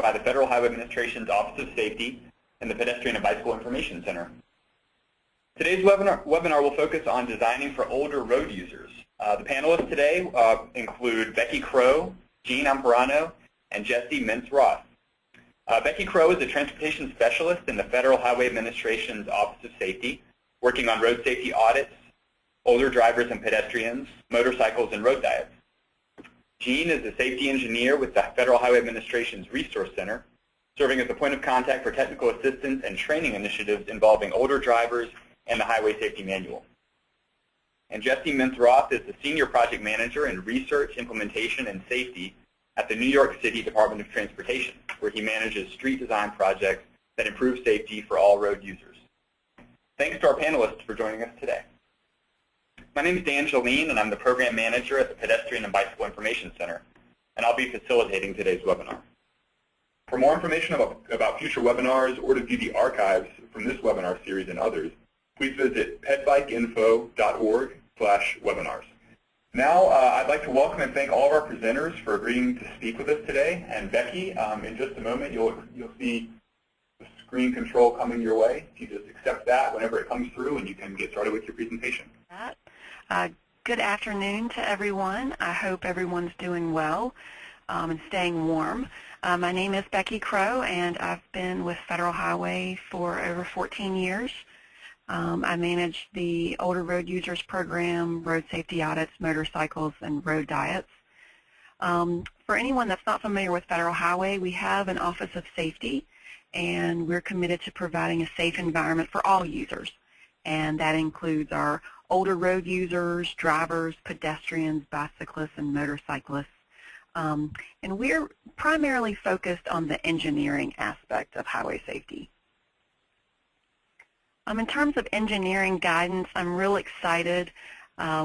by the Federal Highway Administration's Office of Safety and the Pedestrian and Bicycle Information Center. Today's webinar will focus on designing for older road users. The panelists today include Becky Crow, Jean Amparano, and Jesse Mintz-Roth. Becky Crow is a transportation specialist in the Federal Highway Administration's Office of Safety, working on road safety audits, older drivers and pedestrians, motorcycles, and road diets. Jean is a safety engineer with the Federal Highway Administration's Resource Center, serving as the point of contact for technical assistance and training initiatives involving older drivers and the Highway Safety Manual. And Jesse Mintz-Roth is the Senior Project Manager in Research, Implementation, and Safety at the New York City Department of Transportation, where he manages street design projects that improve safety for all road users. Thanks to our panelists for joining us today. My name is Dan Jolene, and I'm the Program Manager at the Pedestrian and Bicycle Information Center, and I'll be facilitating today's webinar. For more information about future webinars or to view the archives from this webinar series and others, please visit pedbikeinfo.org/webinars. Now, I'd like to welcome and thank all of our presenters for agreeing to speak with us today. And Becky, in just a moment, you'll see the screen control coming your way. If you just accept that whenever it comes through, and you can get started with your presentation. Good afternoon to everyone. I hope everyone's doing well and staying warm. My name is Becky Crow, and I've been with Federal Highway for over 14 years. I manage the Older Road Users Program, road safety audits, motorcycles, and road diets. For anyone that's not familiar with Federal Highway, we have an Office of Safety, and we're committed to providing a safe environment for all users. And that includes our older road users, drivers, pedestrians, bicyclists, and motorcyclists. And we're primarily focused on the engineering aspect of highway safety. In terms of engineering guidance, I'm real excited.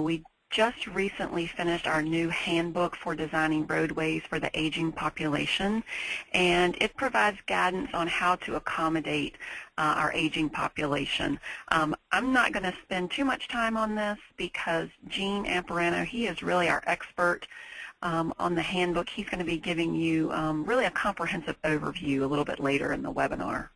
We just recently finished our new handbook for designing roadways for the aging population, and it provides guidance on how to accommodate our aging population. I'm not going to spend too much time on this because Jean Amparano, he is really our expert on the handbook. He's going to be giving you really a comprehensive overview a little bit later in the webinar.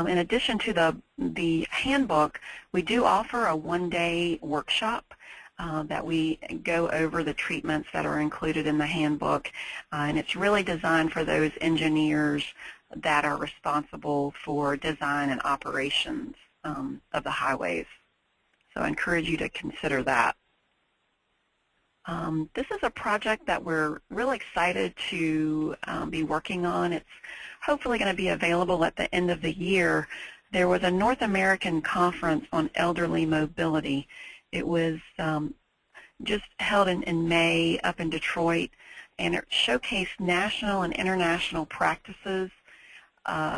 In addition to the handbook, we do offer a one-day workshop that we go over the treatments that are included in the handbook, and it's really designed for those engineers that are responsible for design and operations of the highways. So I encourage you to consider that. This is a project that we're really excited to be working on. It's hopefully going to be available at the end of the year. There was a North American conference on elderly mobility. It was just held in May up in Detroit, and it showcased national and international practices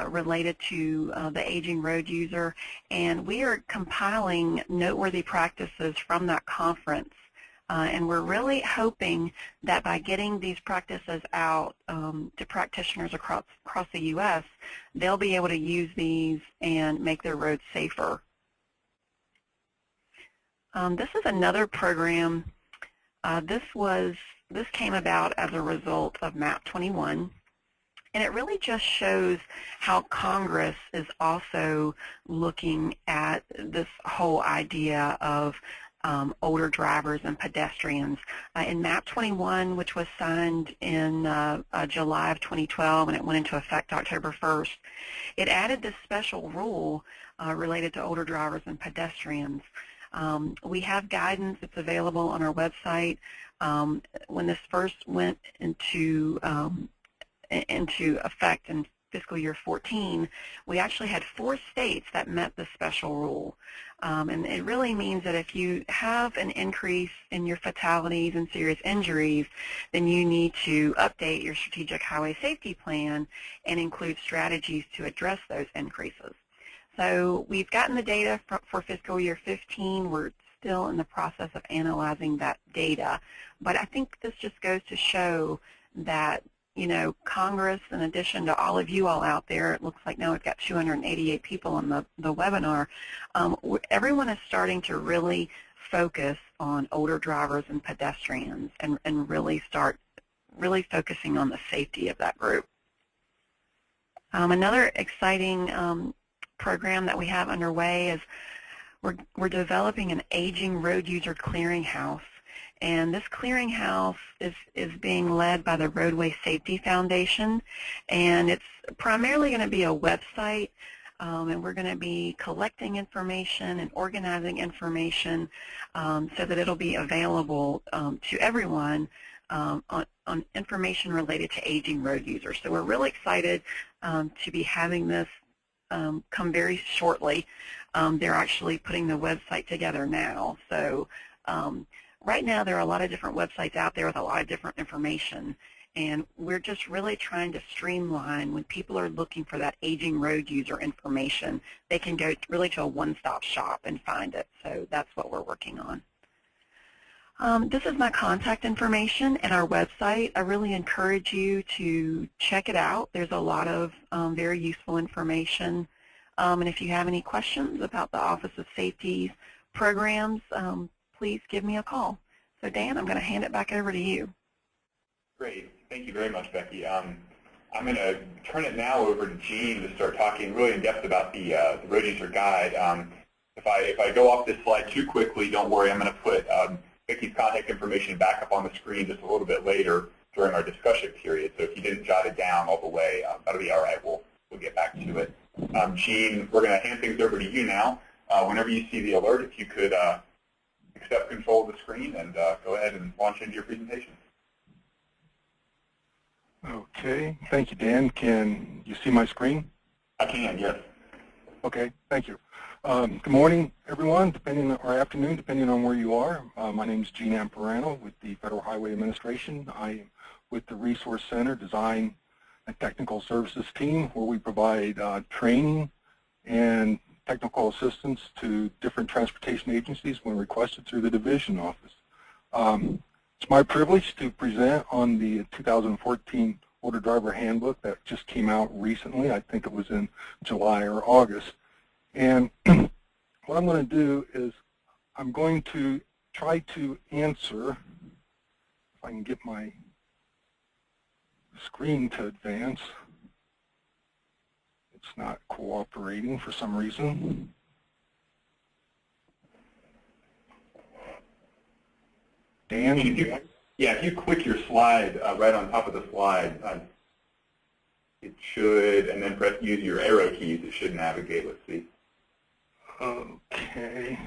related to the aging road user, and we are compiling noteworthy practices from that conference. And we're really hoping that by getting these practices out to practitioners across the U.S., they'll be able to use these and make their roads safer. This is another program. This came about as a result of MAP 21. And it really just shows how Congress is also looking at this whole idea of older drivers and pedestrians. In MAP 21, which was signed in July of 2012, and it went into effect October 1st, it added this special rule related to older drivers and pedestrians. We have guidance that's available on our website. When this first went into effect in fiscal year 14, we actually had 4 states that met the special rule. And it really means that if you have an increase in your fatalities and serious injuries, then you need to update your strategic highway safety plan and include strategies to address those increases. So we've gotten the data for fiscal year 15. We're still in the process of analyzing that data. But I think this just goes to show that, you know, Congress, in addition to all of you all out there, it looks like now we've got 288 people on the webinar, everyone is starting to really focus on older drivers and pedestrians and really start really focusing on the safety of that group. Another exciting program that we have underway is we're developing an aging road user clearinghouse. And this clearinghouse is being led by the Roadway Safety Foundation, and it's primarily going to be a website, and we're going to be collecting information and organizing information so that it'll be available to everyone on information related to aging road users. So we're really excited to be having this come very shortly. They're actually putting the website together now. So right now there are a lot of different websites out there with a lot of different information, and we're just really trying to streamline when people are looking for that aging road user information. They can go really to a one-stop shop and find it. So that's what we're working on. This is my contact information and our website. I really encourage you to check it out. There's a lot of very useful information. And if you have any questions about the Office of Safety's programs, please give me a call. So Dan, I'm going to hand it back over to you. Great. Thank you very much, Becky. I'm going to turn it now over to Gene to start talking really in depth about the road user guide. If I go off this slide too quickly, don't worry. I'm going to put Becky's contact information back up on the screen just a little bit later during our discussion period. So if you didn't jot it down all the way, that'll be all right. We'll get back to it. Gene, we're going to hand things over to you now. Whenever you see the alert, if you could accept control of the screen and go ahead and launch into your presentation. Okay, thank you, Dan. Can you see my screen? I can, yes. Okay, thank you. Good morning, everyone, or afternoon, depending on where you are. My name is Gene Amparano with the Federal Highway Administration. I am with the Resource Center Design and Technical Services team, where we provide training and technical assistance to different transportation agencies when requested through the division office. It's my privilege to present on the 2014 Older Driver Handbook that just came out recently. I think it was in July or August. And what I'm going to do is I'm going to try to answer, if I can get my screen to advance. It's not cooperating for some reason. Dan? If you click your slide right on top of the slide, it should, and then use your arrow keys, it should navigate. Let's see. Okay.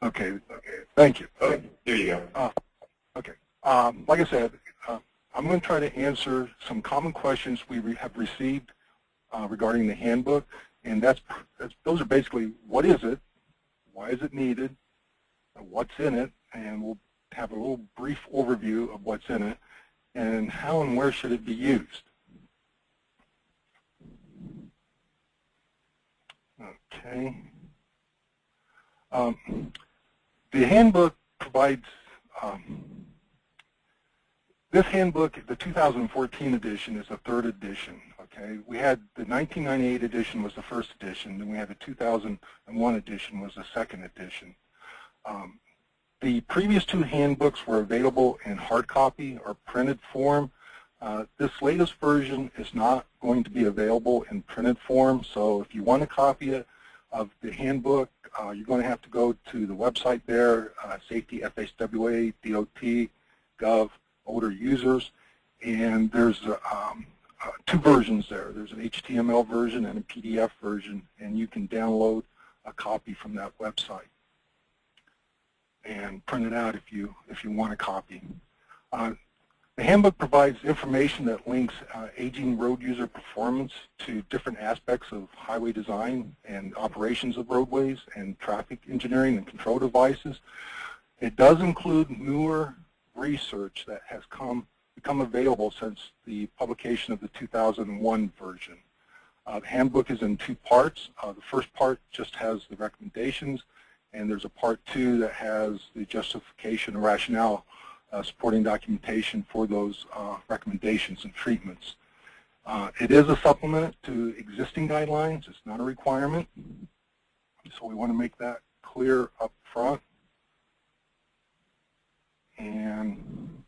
Okay. Thank you. Oh, there you go. Okay. Like I said, I'm going to try to answer some common questions we have received regarding the handbook, and those are basically: what is it, why is it needed, what's in it, and we'll have a little brief overview of what's in it, and how and where should it be used. Okay. The handbook provides, this handbook, the 2014 edition, is the third edition. Okay, we had the 1998 edition was the first edition, then we had the 2001 edition was the second edition. The previous two handbooks were available in hard copy or printed form. This latest version is not going to be available in printed form, so if you want a copy of the handbook, you're going to have to go to the website there, Safety FHWA, DOT, Gov, Older Users, and there's two versions there. There's an HTML version and a PDF version, and you can download a copy from that website and print it out if you want a copy. The handbook provides information that links aging road user performance to different aspects of highway design and operations of roadways and traffic engineering and control devices. It does include newer research that has become available since the publication of the 2001 version. The handbook is in two parts. The first part just has the recommendations, and there's a part 2 that has the justification and rationale supporting documentation for those recommendations and treatments. It is a supplement to existing guidelines. It's not a requirement, so we want to make that clear up front. And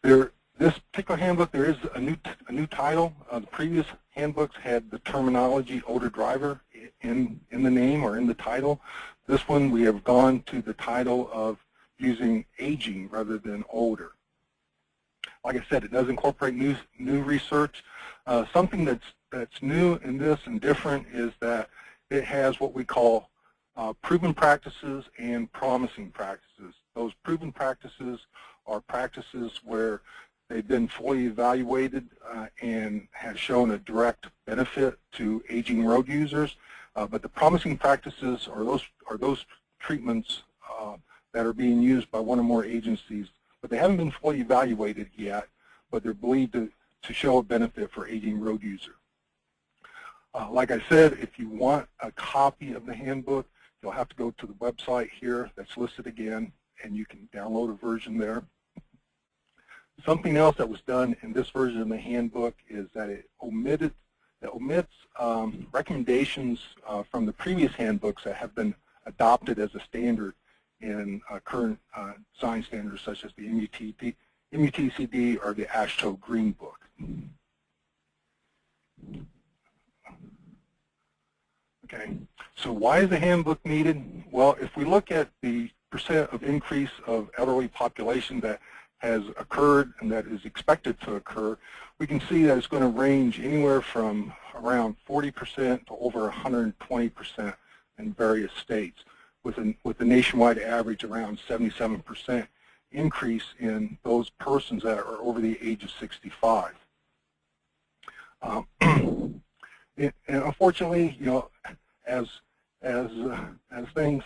This particular handbook, there is a new title. The previous handbooks had the terminology older driver in the name or in the title. This one, we have gone to the title of using aging rather than older. Like I said, it does incorporate new research. Something that's new in this and different is that it has what we call proven practices and promising practices. Those proven practices are practices where they've been fully evaluated and have shown a direct benefit to aging road users. But the promising practices are those treatments that are being used by one or more agencies, but they haven't been fully evaluated yet, but they're believed to show a benefit for aging road user. Like I said, if you want a copy of the handbook, you'll have to go to the website here that's listed again, and you can download a version there. Something else that was done in this version of the handbook is that it omits recommendations from the previous handbooks that have been adopted as a standard in current design standards such as the MUTCD or the AASHTO Green Book. Okay, so why is the handbook needed? Well, if we look at the percent of increase of elderly population that has occurred and that is expected to occur, we can see that it's going to range anywhere from around 40% to over 120% in various states, with a nationwide average around 77% increase in those persons that are over the age of 65. And unfortunately, as things,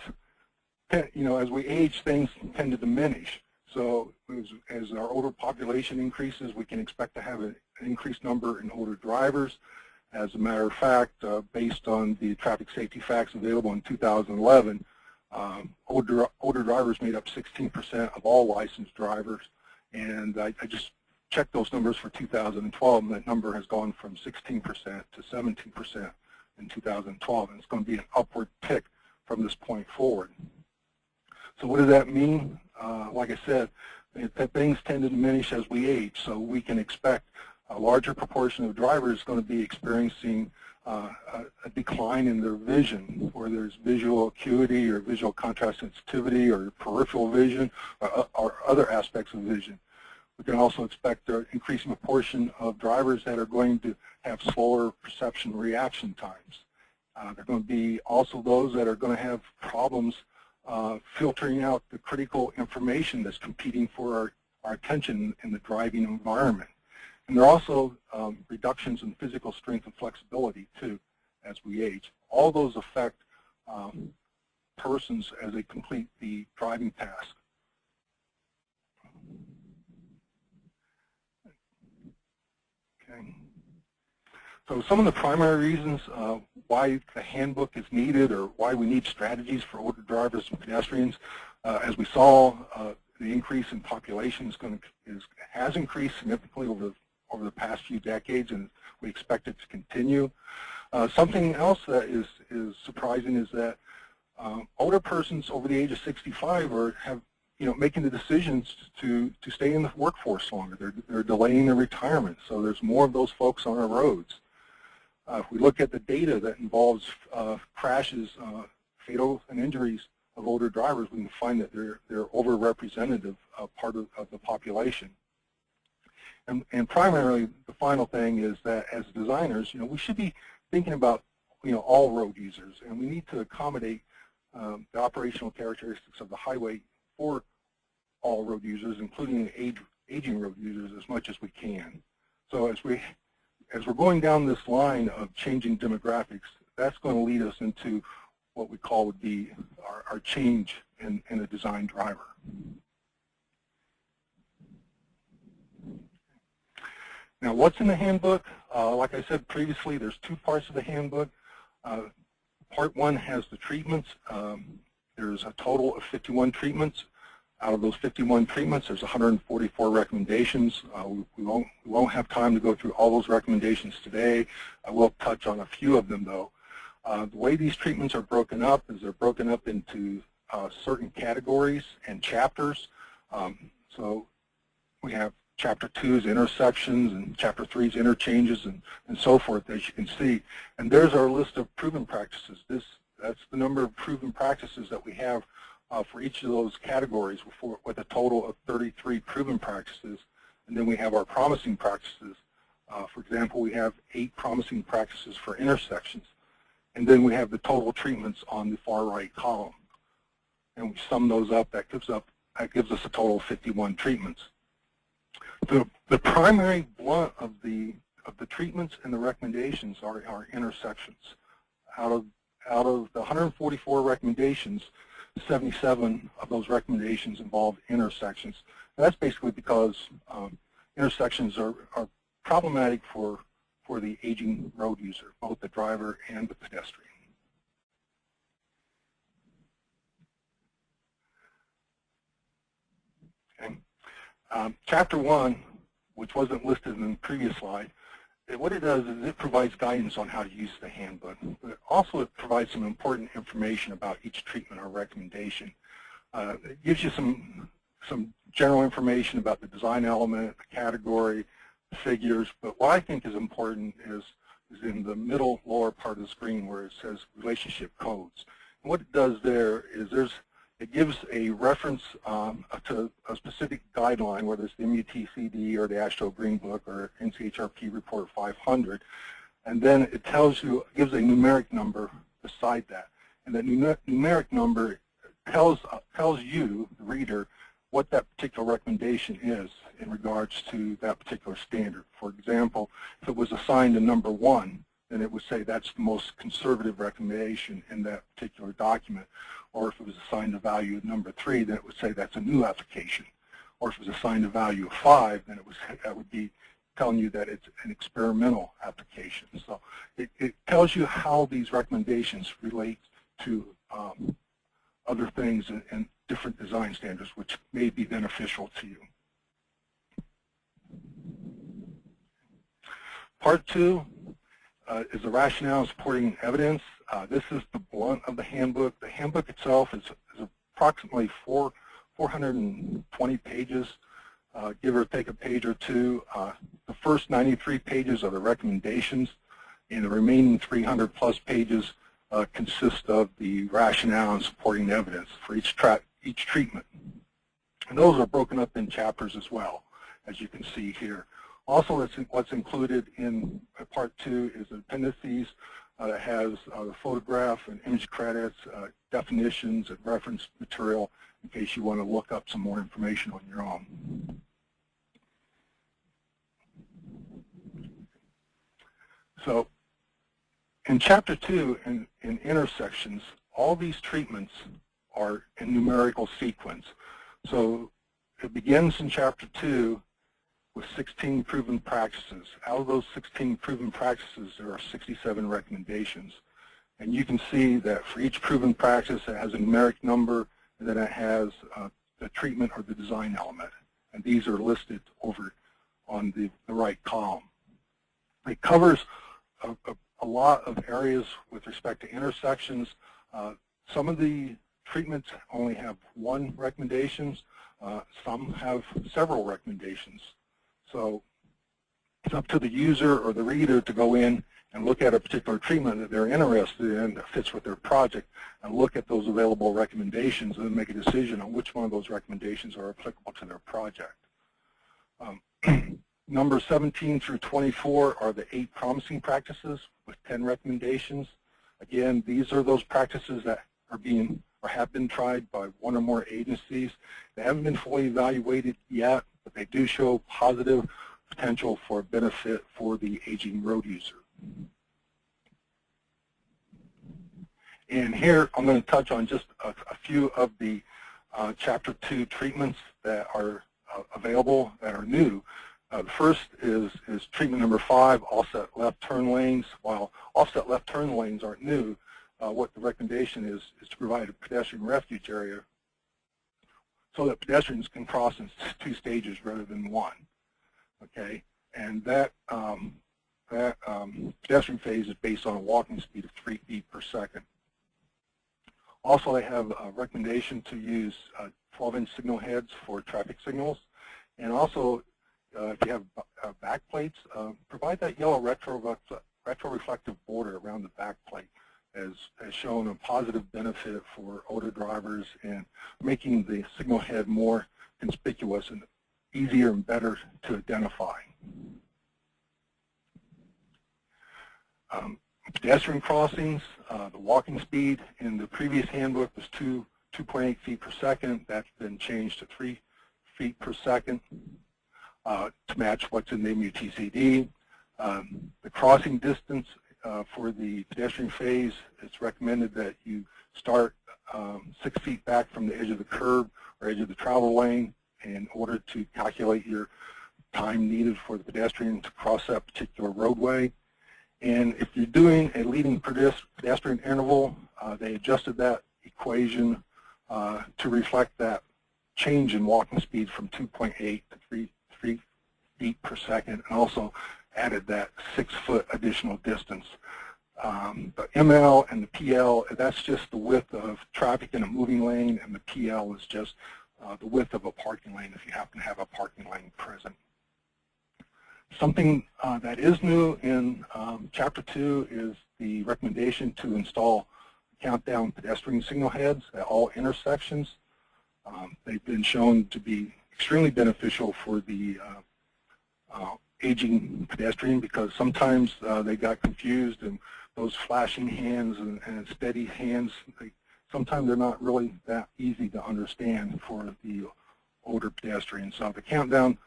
as we age, things tend to diminish. So as our older population increases, we can expect to have an increased number in older drivers. As a matter of fact, based on the traffic safety facts available in 2011, older drivers made up 16% of all licensed drivers. And I just checked those numbers for 2012, and that number has gone from 16% to 17% in 2012, and it's going to be an upward tick from this point forward. So what does that mean? Like I said, things tend to diminish as we age, so we can expect a larger proportion of drivers going to be experiencing a decline in their vision, where there's visual acuity or visual contrast sensitivity or peripheral vision or other aspects of vision. We can also expect an increasing proportion of drivers that are going to have slower perception reaction times. There are going to be also those that are going to have problems filtering out the critical information that's competing for our attention in the driving environment. And there are also reductions in physical strength and flexibility, too, as we age. All those affect persons as they complete the driving task. Okay. So some of the primary reasons why the handbook is needed, or why we need strategies for older drivers and pedestrians, as we saw, the increase in population has increased significantly over the past few decades, and we expect it to continue. Something else that is surprising is that older persons over the age of 65 have making the decisions to stay in the workforce longer. They're delaying their retirement, so there's more of those folks on our roads. If we look at the data that involves crashes, fatal and injuries of older drivers, we can find that they're overrepresentative part of the population. And primarily, the final thing is that as designers, we should be thinking about all road users, and we need to accommodate the operational characteristics of the highway for all road users, including the aging road users, as much as we can. So as we're going down this line of changing demographics, that's going to lead us into what we call would be our change in a design driver. Now, what's in the handbook? Like I said previously, there's two parts of the handbook. Part one has the treatments. There's a total of 51 treatments. Out of those 51 treatments, there's 144 recommendations. We won't have time to go through all those recommendations today. I will touch on a few of them, though. The way these treatments are broken up is they're broken up into certain categories and chapters. So we have Chapter 2's intersections, and Chapter 3's interchanges, and so forth, as you can see. And there's our list of proven practices. That's the number of proven practices that we have for each of those categories, with a total of 33 proven practices. And then we have our promising practices. For example, we have 8 promising practices for intersections. And then we have the total treatments on the far right column. And we sum those up, that gives us a total of 51 treatments. The primary blunt of the treatments and the recommendations are intersections. Out of the 144 recommendations, 77 of those recommendations involve intersections. And that's basically because intersections are problematic for the aging road user, both the driver and the pedestrian. Okay. Chapter 1, which wasn't listed in the previous slide, what it does is it provides guidance on how to use the handbook, but also it provides some important information about each treatment or recommendation. It gives you some general information about the design element, the category, the figures, but what I think is important is in the middle lower part of the screen where it says relationship codes. And what it does there is it gives a reference to a specific guideline, whether it's the MUTCD or the AASHTO Green Book or NCHRP Report 500, and then it gives a numeric number beside that. And that numeric number tells you, the reader, what that particular recommendation is in regards to that particular standard. For example, if it was assigned a number 1, then it would say that's the most conservative recommendation in that particular document. Or if it was assigned a value of number 3, then it would say that's a new application. Or if it was assigned a value of 5, then that would be telling you that it's an experimental application. So it tells you how these recommendations relate to other things and different design standards, which may be beneficial to you. Part 2 is the rationale and supporting evidence. This is the blunt of the handbook. The handbook itself is approximately 420 pages, give or take a page or two. The first 93 pages are the recommendations, and the remaining 300 plus pages consist of the rationale and supporting evidence for each treatment. And those are broken up in chapters as well, as you can see here. Also, what's included in Part 2 is appendices that has the photograph and image credits, definitions, and reference material in case you want to look up some more information on your own. So, in Chapter 2, in intersections, all these treatments are in numerical sequence. So, it begins in Chapter 2 with 16 proven practices. Out of those 16 proven practices, there are 67 recommendations. And you can see that for each proven practice, it has a numeric number, and then it has the treatment or the design element. And these are listed over on the right column. It covers a lot of areas with respect to intersections. Some of the treatments only have 1 recommendation. Some have several recommendations. So it's up to the user or the reader to go in and look at a particular treatment that they're interested in that fits with their project and look at those available recommendations and then make a decision on which one of those recommendations are applicable to their project. Numbers 17 through 24 are the 8 promising practices with 10 recommendations. Again, these are those practices that are being or have been tried by 1 or more agencies. They haven't been fully evaluated yet, but they do show positive potential for benefit for the aging road user. And here I'm going to touch on just a few of the Chapter 2 treatments that are available that are new. The first is treatment number 5, offset left turn lanes. While offset left turn lanes aren't new, what the recommendation is to provide a pedestrian refuge area so that pedestrians can cross in 2 stages rather than 1. Okay, and that pedestrian phase is based on a walking speed of 3 feet per second. Also, they have a recommendation to use 12-inch signal heads for traffic signals, and also if you have back plates, provide that yellow retroreflective border around the back plate has shown a positive benefit for older drivers and making the signal head more conspicuous and easier and better to identify. Pedestrian crossings, the walking speed in the previous handbook was 2.8 feet per second. That's been changed to 3 feet per second to match what's in the MUTCD. The crossing distance for the pedestrian phase, it's recommended that you start 6 feet back from the edge of the curb or edge of the travel lane in order to calculate your time needed for the pedestrian to cross that particular roadway. And if you're doing a leading pedestrian interval, they adjusted that equation to reflect that change in walking speed from 2.8 to 3 feet per second, and also added that 6-foot additional distance. The ML and the PL, that's just the width of traffic in a moving lane, and the PL is just the width of a parking lane if you happen to have a parking lane present. Something that is new in Chapter 2 is the recommendation to install countdown pedestrian signal heads at all intersections. They've been shown to be extremely beneficial for the aging pedestrian because sometimes they got confused, and those flashing hands and steady hands, sometimes they're not really that easy to understand for the older pedestrians. So the countdown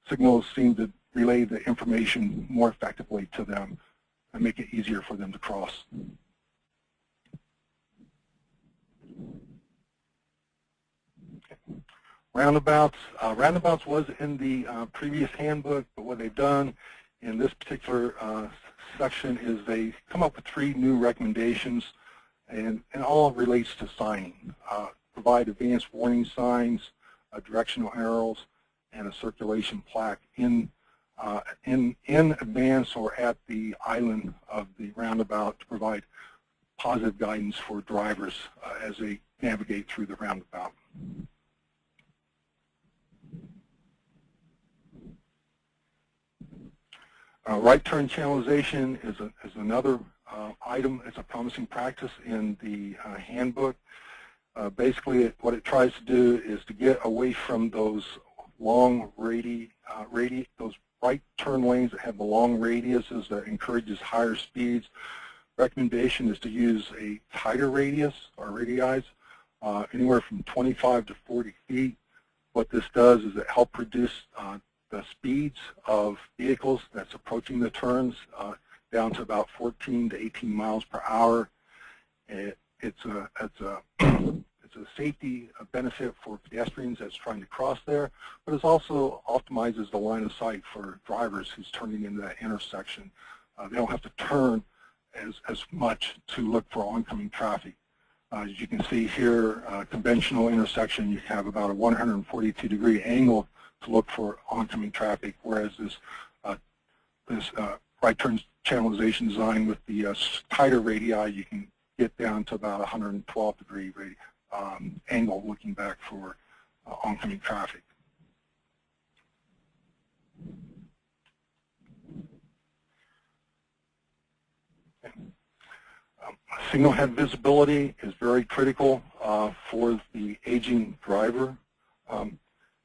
signals seem to relay the information more effectively to them and make it easier for them to cross. Okay. Roundabouts. Roundabouts was in the previous handbook, but what they've done in this particular section is they come up with 3 new recommendations, and all relates to signing. Provide advanced warning signs, directional arrows, and a circulation plaque in advance or at the island of the roundabout to provide positive guidance for drivers as they navigate through the roundabout. Right turn channelization is another item. It's a promising practice in the handbook. Basically, what it tries to do is to get away from those long those right turn lanes that have the long radiuses that encourages higher speeds. Recommendation is to use a tighter radius or radii, anywhere from 25 to 40 feet. What this does is it helps reduce the speeds of vehicles that's approaching the turns down to about 14 to 18 miles per hour. It's a safety benefit for pedestrians that's trying to cross there, but it also optimizes the line of sight for drivers who's turning into that intersection. They don't have to turn as much to look for oncoming traffic. As you can see here, conventional intersection, you have about a 142-degree angle to look for oncoming traffic, whereas this right turn channelization design with the tighter radii, you can get down to about 112-degree angle looking back for oncoming traffic. Signal head visibility is very critical for the aging driver.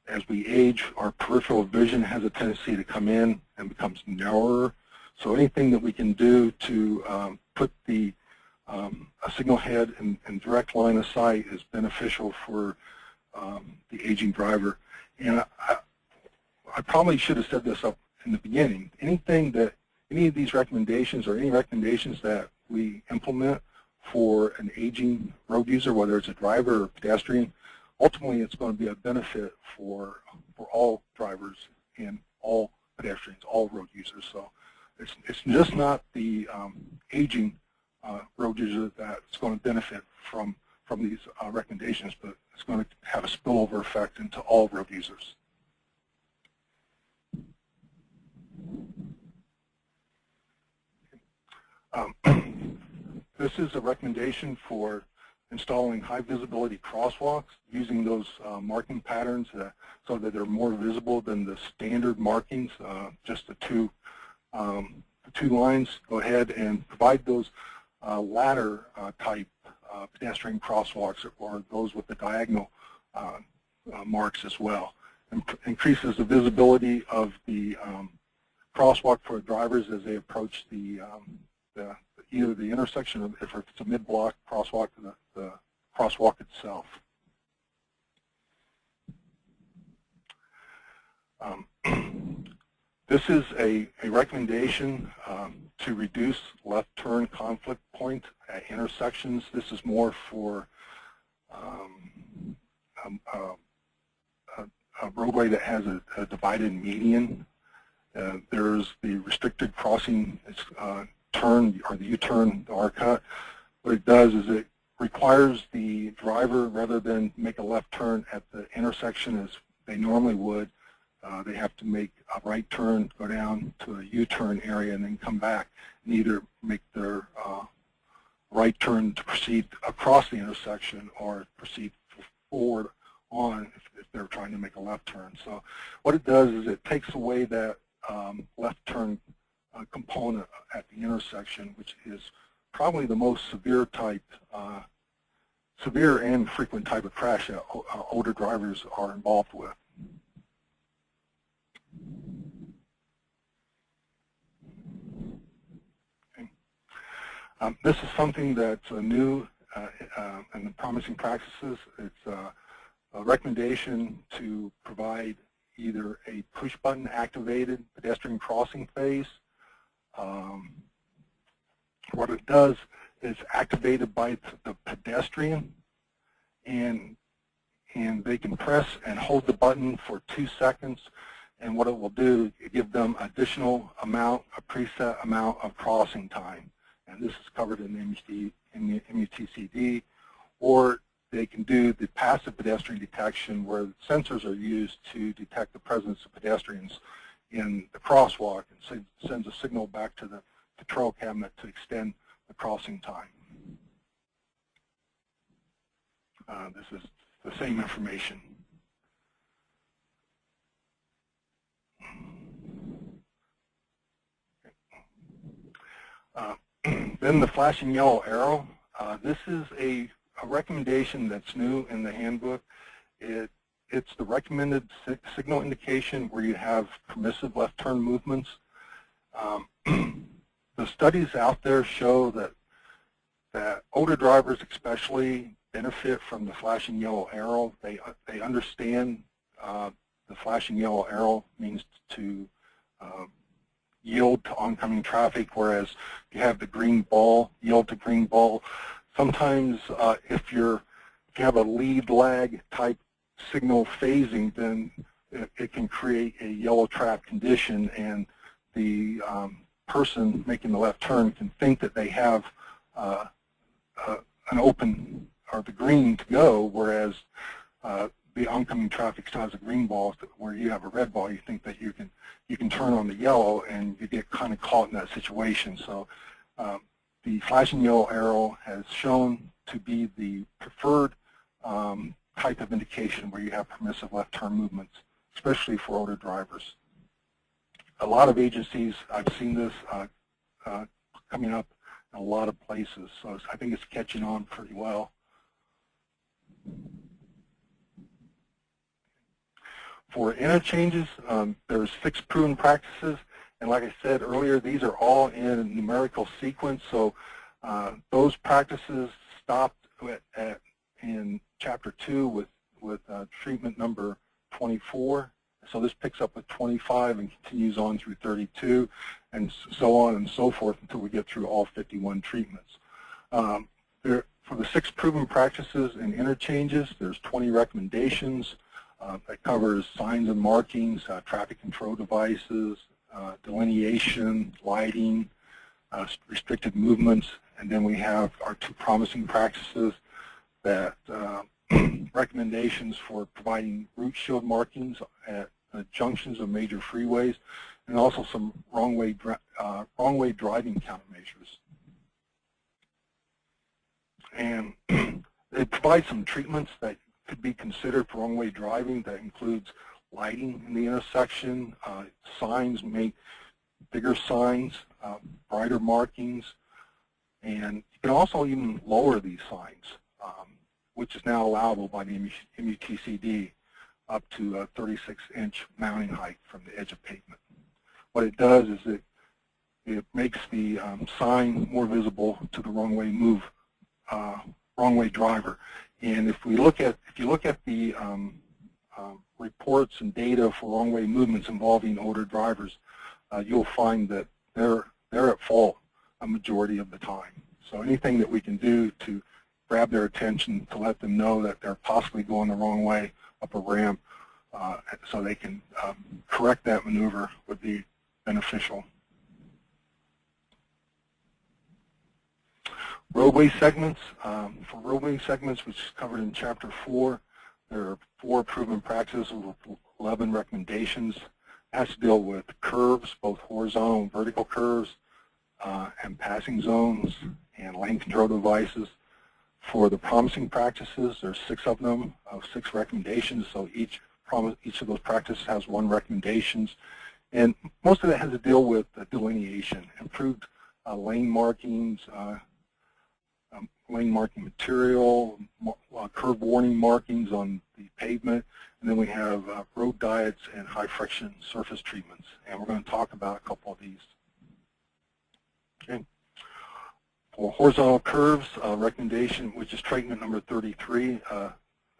As we age, our peripheral vision has a tendency to come in and becomes narrower. So anything that we can do to put a signal head in direct line of sight is beneficial for the aging driver. And I probably should have said this up in the beginning. Any of these recommendations or any recommendations that we implement for an aging road user, whether it's a driver or pedestrian, ultimately it's going to be a benefit for all drivers and all pedestrians, all road users. So it's just not the aging road user that's going to benefit from these recommendations, but it's going to have a spillover effect into all road users. This is a recommendation for installing high visibility crosswalks using those marking patterns so that they're more visible than the standard markings, just the two lines. Go ahead and provide those ladder type pedestrian crosswalks or those with the diagonal marks as well. Increases the visibility of the crosswalk for drivers as they approach either the intersection, or if it's a mid-block crosswalk, the crosswalk itself. This is a recommendation to reduce left turn conflict points at intersections. This is more for a roadway that has a divided median. There's the restricted crossing turn, or the U-turn, the R-cut. What it does is it requires the driver, rather than make a left turn at the intersection as they normally would, they have to make a right turn, go down to a U-turn area, and then come back and either make their right turn to proceed across the intersection or proceed forward on if they're trying to make a left turn. So what it does is it takes away that left turn component at the intersection, which is probably the most severe and frequent type of crash that older drivers are involved with. Okay. This is something that's new in the promising practices. It's a recommendation to provide either a push-button activated pedestrian crossing phase. What it does is activated by the pedestrian, and they can press and hold the button for 2 seconds, and what it will do is give them additional amount, a preset amount of crossing time. And this is covered in the MUTCD, or they can do the passive pedestrian detection, where sensors are used to detect the presence of pedestrians in the crosswalk, and sends a signal back to the control cabinet to extend the crossing time. This is the same information. Then the flashing yellow arrow. This is a recommendation that's new in the handbook. It's the recommended signal indication where you have permissive left turn movements. The studies out there show that older drivers especially benefit from the flashing yellow arrow. They understand the flashing yellow arrow means to yield to oncoming traffic, whereas you have the green ball, yield to green ball. Sometimes if you have a lead lag type signal phasing, then it can create a yellow trap condition, and the person making the left turn can think that they have an open, or the green to go, whereas the oncoming traffic still has a green ball. Where you have a red ball, you think that you can turn on the yellow, and you get kind of caught in that situation. So the flashing yellow arrow has shown to be the preferred type of indication where you have permissive left turn movements, especially for older drivers. A lot of agencies, I've seen this coming up in a lot of places, so I think it's catching on pretty well. For interchanges, there's 6 proven practices, and like I said earlier, these are all in numerical sequence, so those practices stopped in Chapter 2 with treatment number 24. So this picks up with 25 and continues on through 32, and so on and so forth until we get through all 51 treatments. For the 6 proven practices and interchanges, there's 20 recommendations. That covers signs and markings, traffic control devices, delineation, lighting, restricted movements, and then we have our 2 promising practices that recommendations for providing route shield markings at the junctions of major freeways, and also some wrong-way driving countermeasures. And It provides some treatments that could be considered for wrong-way driving. That includes lighting in the intersection, signs, make bigger signs, brighter markings, and you can also even lower these signs, which is now allowable by the MUTCD up to a 36-inch mounting height from the edge of pavement. What it does is it makes the sign more visible to the wrong-way driver. And if you look at the reports and data for wrong-way movements involving older drivers, you'll find that they're at fault a majority of the time. So anything that we can do to grab their attention, to let them know that they're possibly going the wrong way up a ramp, so they can correct that maneuver would be beneficial. Roadway segments. For roadway segments, which is covered in Chapter 4, there are 4 proven practices with 11 recommendations. It has to deal with curves, both horizontal and vertical curves, and passing zones, and lane control devices. For the promising practices, there's 6 of them, 6 recommendations, so each of those practices has 1 recommendation. And most of that has to deal with delineation, improved lane markings, lane marking material, curve warning markings on the pavement, and then we have road diets and high friction surface treatments. And we're going to talk about a couple of these. Okay. For horizontal curves, recommendation, which is treatment number 33, the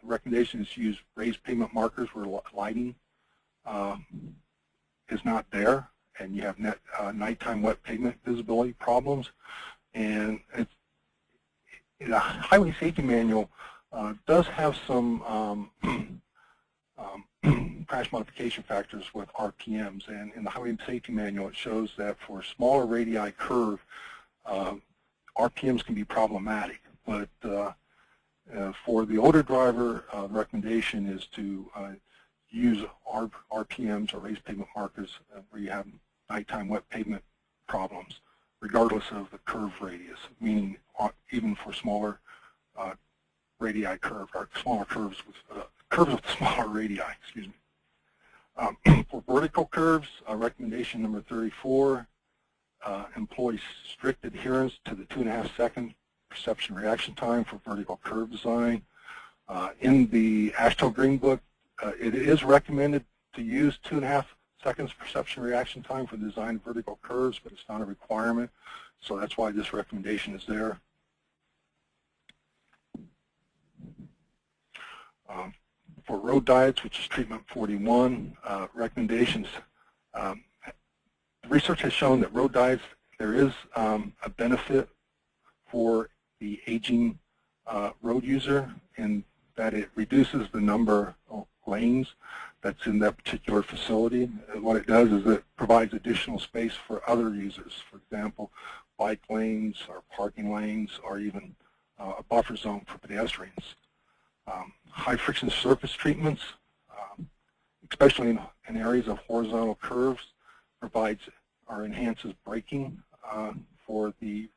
recommendation is to use raised pavement markers where lighting is not there, and you have nighttime wet pavement visibility problems. And the Highway Safety Manual does have some crash modification factors with RPMs, and in the Highway Safety Manual it shows that for a smaller radii curve, RPMs can be problematic, but for the older driver, the recommendation is to use RPMs or raised pavement markers where you have nighttime wet pavement problems, regardless of the curve radius, meaning even for smaller radii curve, or smaller curves with smaller radii, excuse me. For vertical curves, recommendation number 34, employ strict adherence to the 2.5-second perception reaction time for vertical curve design. In the AASHTO Green Book, it is recommended to use 2.5 seconds perception reaction time for the design of vertical curves, but it's not a requirement, so that's why this recommendation is there. For road diets, which is treatment 41, recommendations. Research has shown that road diets, there is a benefit for the aging road user in that it reduces the number of lanes that's in that particular facility. And what it does is it provides additional space for other users, for example, bike lanes or parking lanes, or even a buffer zone for pedestrians. High friction surface treatments, especially in areas of horizontal curves, provides or enhances braking for the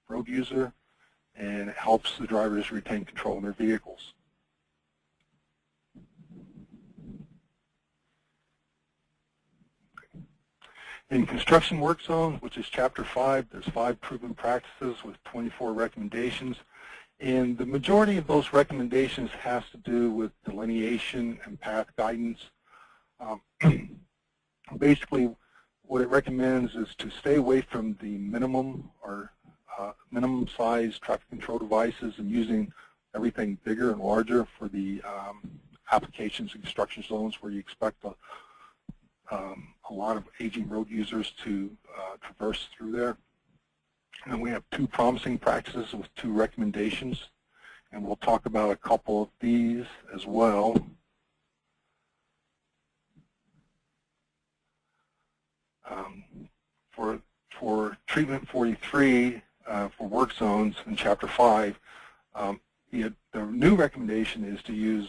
road user, and it helps the drivers retain control of their vehicles. In construction work zones, which is Chapter 5, there's 5 proven practices with 24 recommendations. And the majority of those recommendations has to do with delineation and path guidance. Basically, what it recommends is to stay away from the minimum or minimum size traffic control devices and using everything bigger and larger for the applications and construction zones where you expect a lot of aging road users to traverse through there. And we have 2 promising practices with 2 recommendations, and we'll talk about a couple of these as well. For treatment 43, for work zones in Chapter 5, the new recommendation is to use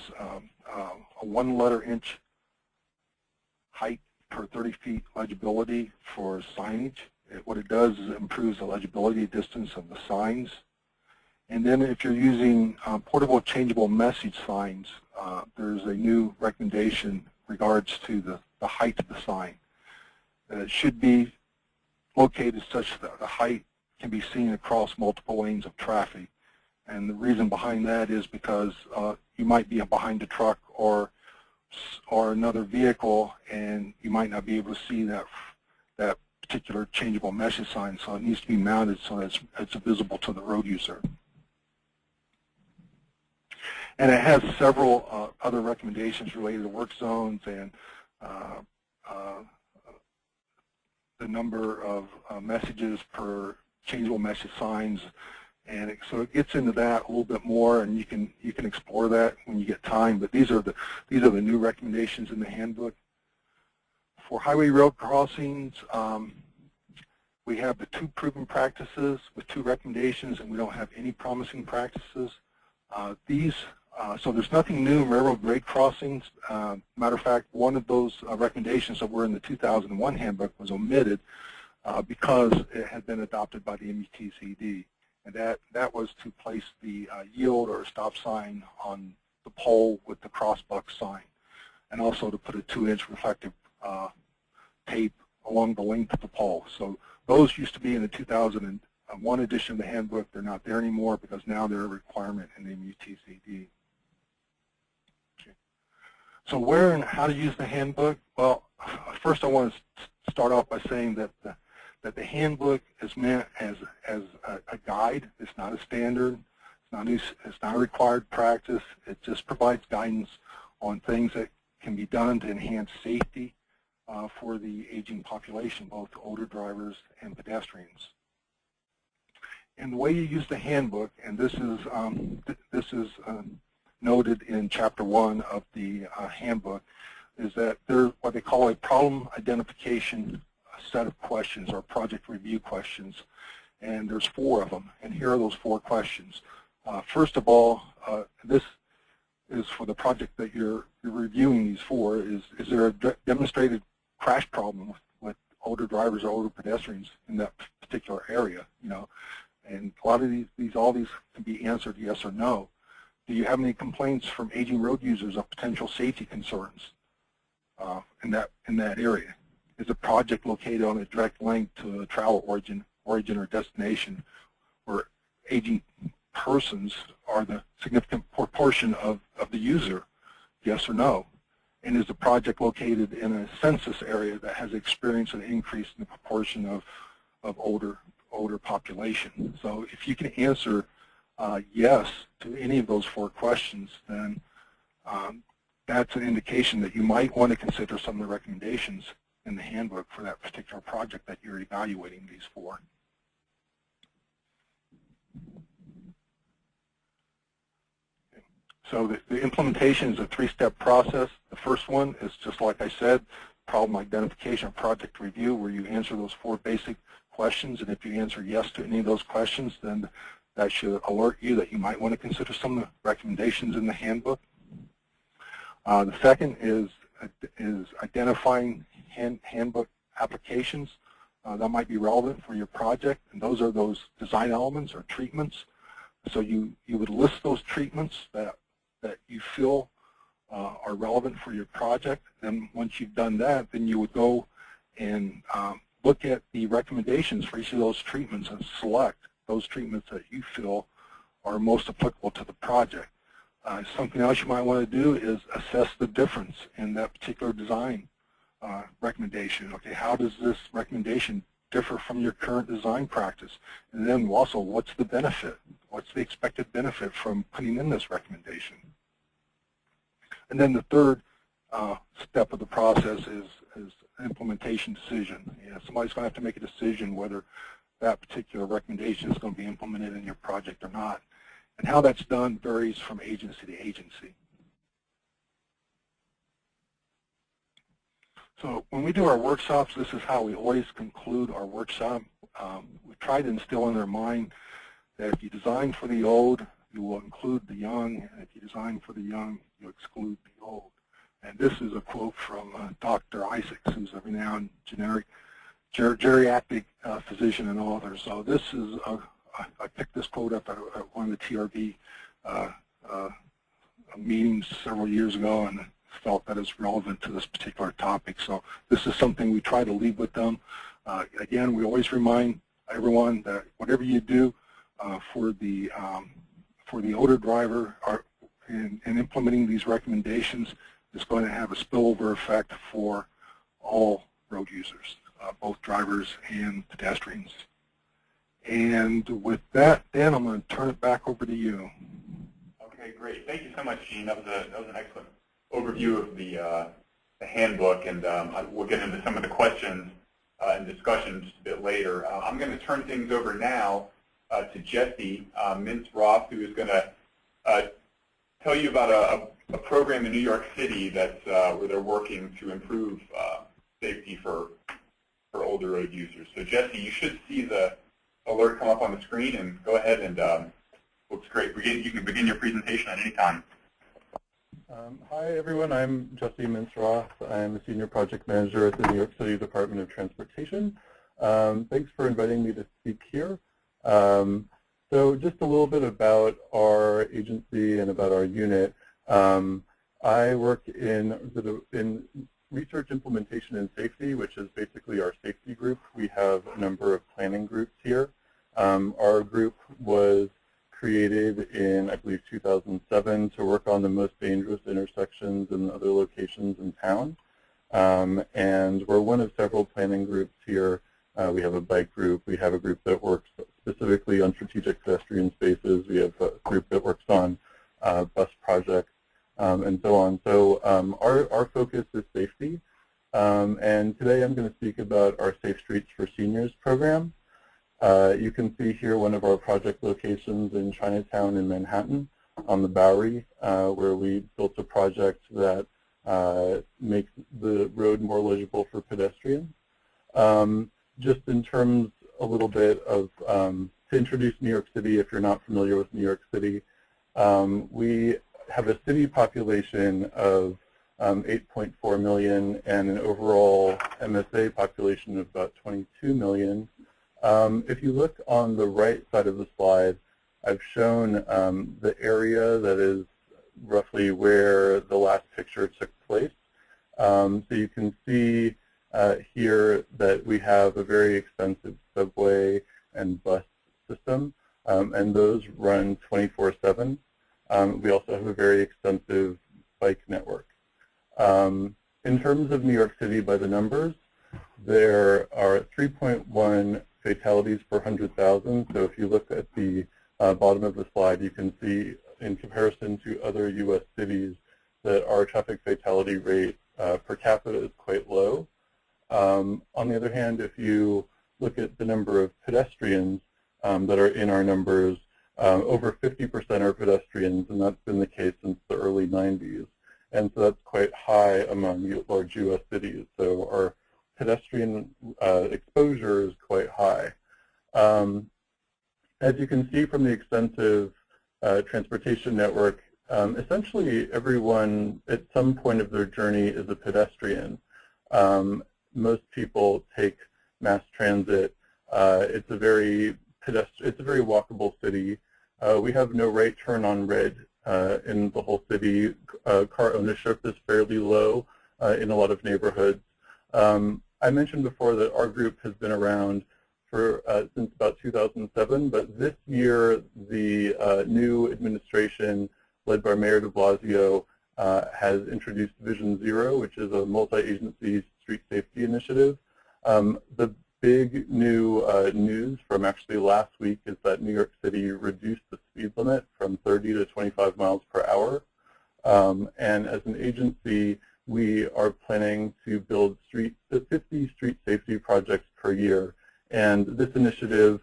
a 1 inch height per 30 feet legibility for signage. What it does is it improves the legibility distance of the signs. And then if you're using portable changeable message signs, there's a new recommendation in regards to the height of the sign. It should be located such that the height can be seen across multiple lanes of traffic. And the reason behind that is because you might be behind a truck or another vehicle, and you might not be able to see that particular changeable message sign. So it needs to be mounted so that it's visible to the road user. And it has several other recommendations related to work zones and the number of messages per changeable message signs, and so it gets into that a little bit more, and you can explore that when you get time. But these are the new recommendations in the handbook. For highway road crossings, we have the 2 proven practices with 2 recommendations, and we don't have any promising practices. So there's nothing new in railroad grade crossings. Matter of fact, one of those recommendations that were in the 2001 handbook was omitted because it had been adopted by the MUTCD, and that was to place the yield or stop sign on the pole with the crossbuck sign, and also to put a 2-inch reflective tape along the length of the pole. So those used to be in the 2001 edition of the handbook. They're not there anymore because now they're a requirement in the MUTCD. So where and how to use the handbook? Well, first I want to start off by saying that the handbook is meant as a guide. It's not a standard. It's not a required practice. It just provides guidance on things that can be done to enhance safety for the aging population, both older drivers and pedestrians. And the way you use the handbook, and this is noted in Chapter 1 of the handbook, is that there's what they call a problem identification set of questions, or project review questions, and there's 4 of them. And here are those 4 questions. First of all, this is for the project that you're reviewing these for. Is there a demonstrated crash problem with older drivers or older pedestrians in that particular area? And a lot of all these can be answered yes or no. Do you have any complaints from aging road users of potential safety concerns in that area? Is the project located on a direct link to a travel origin or destination where aging persons are the significant proportion of the user? Yes or no? And is the project located in a census area that has experienced an increase in the proportion of older population? So if you can answer yes to any of those 4 questions, then that's an indication that you might want to consider some of the recommendations in the handbook for that particular project that you're evaluating these for. So the implementation is a 3-step process. The first one is just like I said, problem identification or project review, where you answer those 4 basic questions, and if you answer yes to any of those questions, then that should alert you that you might want to consider some of the recommendations in the handbook. The second is identifying handbook applications that might be relevant for your project, and those are those design elements or treatments. So you would list those treatments that you feel are relevant for your project. Then once you've done that, then you would go and look at the recommendations for each of those treatments and select those treatments that you feel are most applicable to the project. Something else you might want to do is assess the difference in that particular design recommendation. Okay, how does this recommendation differ from your current design practice? And then also, what's the benefit? What's the expected benefit from putting in this recommendation? And then the third step of the process is an implementation decision. Somebody's going to have to make a decision whether that particular recommendation is going to be implemented in your project or not. And how that's done varies from agency to agency. So when we do our workshops, this is how we always conclude our workshop. We try to instill in their mind that if you design for the old, you will include the young, and if you design for the young, you exclude the old. And this is a quote from Dr. Isaacs, who's a renowned geriatric physician and author. So this is I picked this quote up at one of the TRB meetings several years ago, and felt that it's relevant to this particular topic. So this is something we try to leave with them. Again, we always remind everyone that whatever you do for the odor driver in implementing these recommendations is going to have a spillover effect for all road users, both drivers and pedestrians. And with that, Dan, I'm going to turn it back over to you. Okay, great. Thank you so much, Gene. That was an excellent overview of the handbook, and we'll get into some of the questions and discussion just a bit later. I'm going to turn things over now to Jesse Mintz-Roth, who is going to tell you about a program in New York City that's where they're working to improve safety for older road users. So Jesse, you should see the alert come up on the screen, and go ahead and looks great. You can begin your presentation at any time. Hi everyone, I'm Jesse Mintz-Roth. I'm a Senior Project Manager at the New York City Department of Transportation. Thanks for inviting me to speak here. So just a little bit about our agency and about our unit. I work in research, implementation, and safety, which is basically our safety group. We have a number of planning groups here. Our group was created in, I believe, 2007 to work on the most dangerous intersections and other locations in town. And we're one of several planning groups here. We have a bike group. We have a group that works specifically on strategic pedestrian spaces. We have a group that works on bus projects and so on. So our focus is safety. And today I'm going to speak about our Safe Streets for Seniors program. You can see here one of our project locations in Chinatown in Manhattan on the Bowery, where we built a project that makes the road more legible for pedestrians. Just in terms a little bit of, to introduce New York City, if you're not familiar with New York City, we have a city population of 8.4 million and an overall MSA population of about 22 million. If you look on the right side of the slide, I've shown the area that is roughly where the last picture took place. So you can see here that we have a very expensive subway and bus system, and those run 24/7. We also have a very extensive bike network. In terms of New York City by the numbers, there are 3.1 fatalities per 100,000. So if you look at the bottom of the slide, you can see in comparison to other U.S. cities that our traffic fatality rate per capita is quite low. On the other hand, if you look at the number of pedestrians that are in our numbers, over 50% are pedestrians, and that's been the case since the early 90s. And so that's quite high among large U.S. cities. So our pedestrian exposure is quite high. As you can see from the extensive transportation network, essentially everyone at some point of their journey is a pedestrian. Most people take mass transit. It's a very walkable city. We have no right turn on red in the whole city. Car ownership is fairly low in a lot of neighborhoods. I mentioned before that our group has been around for since about 2007, but this year the new administration led by Mayor de Blasio has introduced Vision Zero, which is a multi-agency street safety initiative. The big new news from actually last week is that New York City reduced the speed limit from 30 to 25 miles per hour. And as an agency, we are planning to build 50 street safety projects per year. And this initiative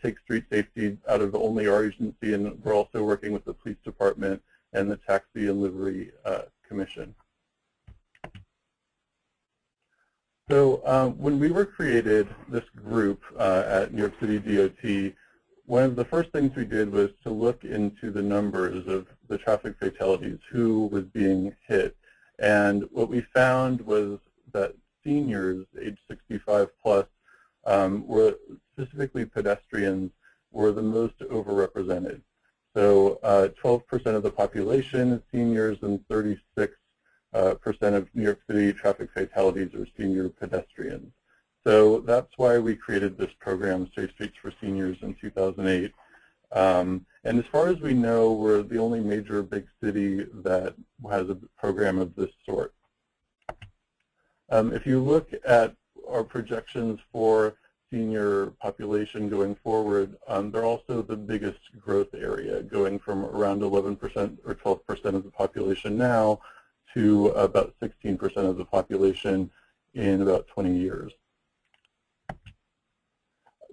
takes street safety out of only our agency, and we're also working with the police department and the Taxi and Livery Commission. So when we were created, this group at New York City DOT, one of the first things we did was to look into the numbers of the traffic fatalities, who was being hit. And what we found was that seniors age 65 plus were specifically pedestrians were the most overrepresented. So 12% of the population is seniors, and 36% of New York City traffic fatalities are senior pedestrians. So that's why we created this program, Safe Streets for Seniors, in 2008. And as far as we know, we're the only major big city that has a program of this sort. If you look at our projections for senior population going forward, they're also the biggest growth area, going from around 11% or 12% of the population now to about 16% of the population in about 20 years.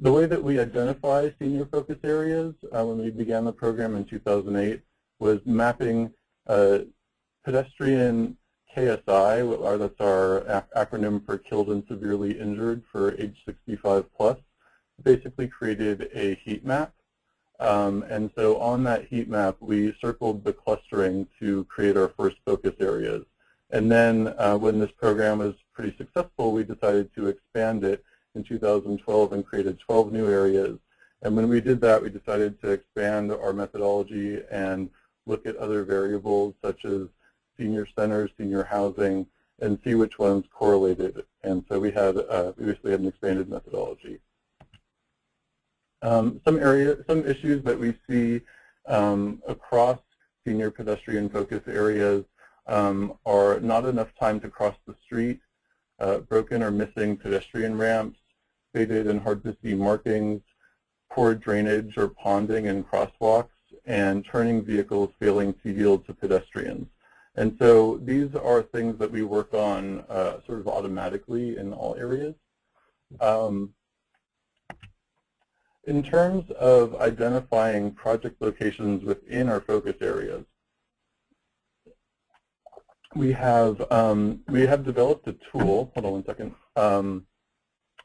The way that we identify senior focus areas when we began the program in 2008 was mapping pedestrian KSI, that's our acronym for killed and severely injured for age 65 plus, basically created a heat map. And so on that heat map, we circled the clustering to create our first focus areas. And then when this program was pretty successful, we decided to expand it in 2012 and created 12 new areas. And when we did that, we decided to expand our methodology and look at other variables such as senior centers, senior housing, and see which ones correlated. And so we basically had an expanded methodology. Some issues that we see across senior pedestrian focus areas are not enough time to cross the street, broken or missing pedestrian ramps, faded and hard to see markings, poor drainage or ponding in crosswalks, and turning vehicles failing to yield to pedestrians. And so these are things that we work on sort of automatically in all areas. In terms of identifying project locations within our focus areas, we have developed a tool. Hold on one second.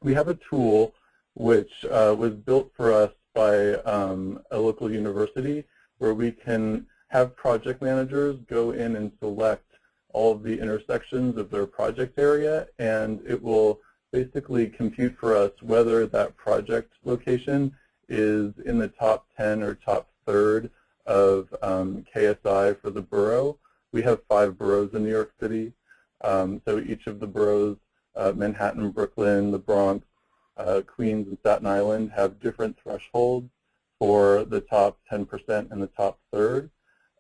We have a tool which was built for us by a local university, where we can have project managers go in and select all of the intersections of their project area, and it will basically compute for us whether that project location is in the top 10 or top third of KSI for the borough. We have 5 boroughs in New York City, so each of the boroughs, Manhattan, Brooklyn, the Bronx, Queens, and Staten Island, have different thresholds for the top 10% and the top third.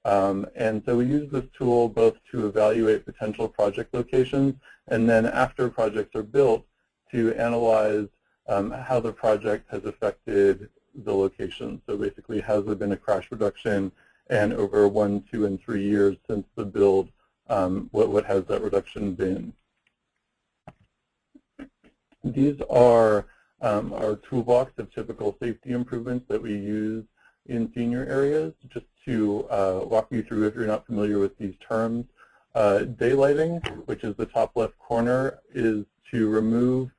And so we use this tool both to evaluate potential project locations, and then after projects are built, to analyze how the project has affected the location. So basically, has there been a crash reduction, and over 1, 2, and 3 years since the build, what has that reduction been? These are our toolbox of typical safety improvements that we use in senior areas. Just to walk you through, if you're not familiar with these terms, daylighting, which is the top left corner, is to remove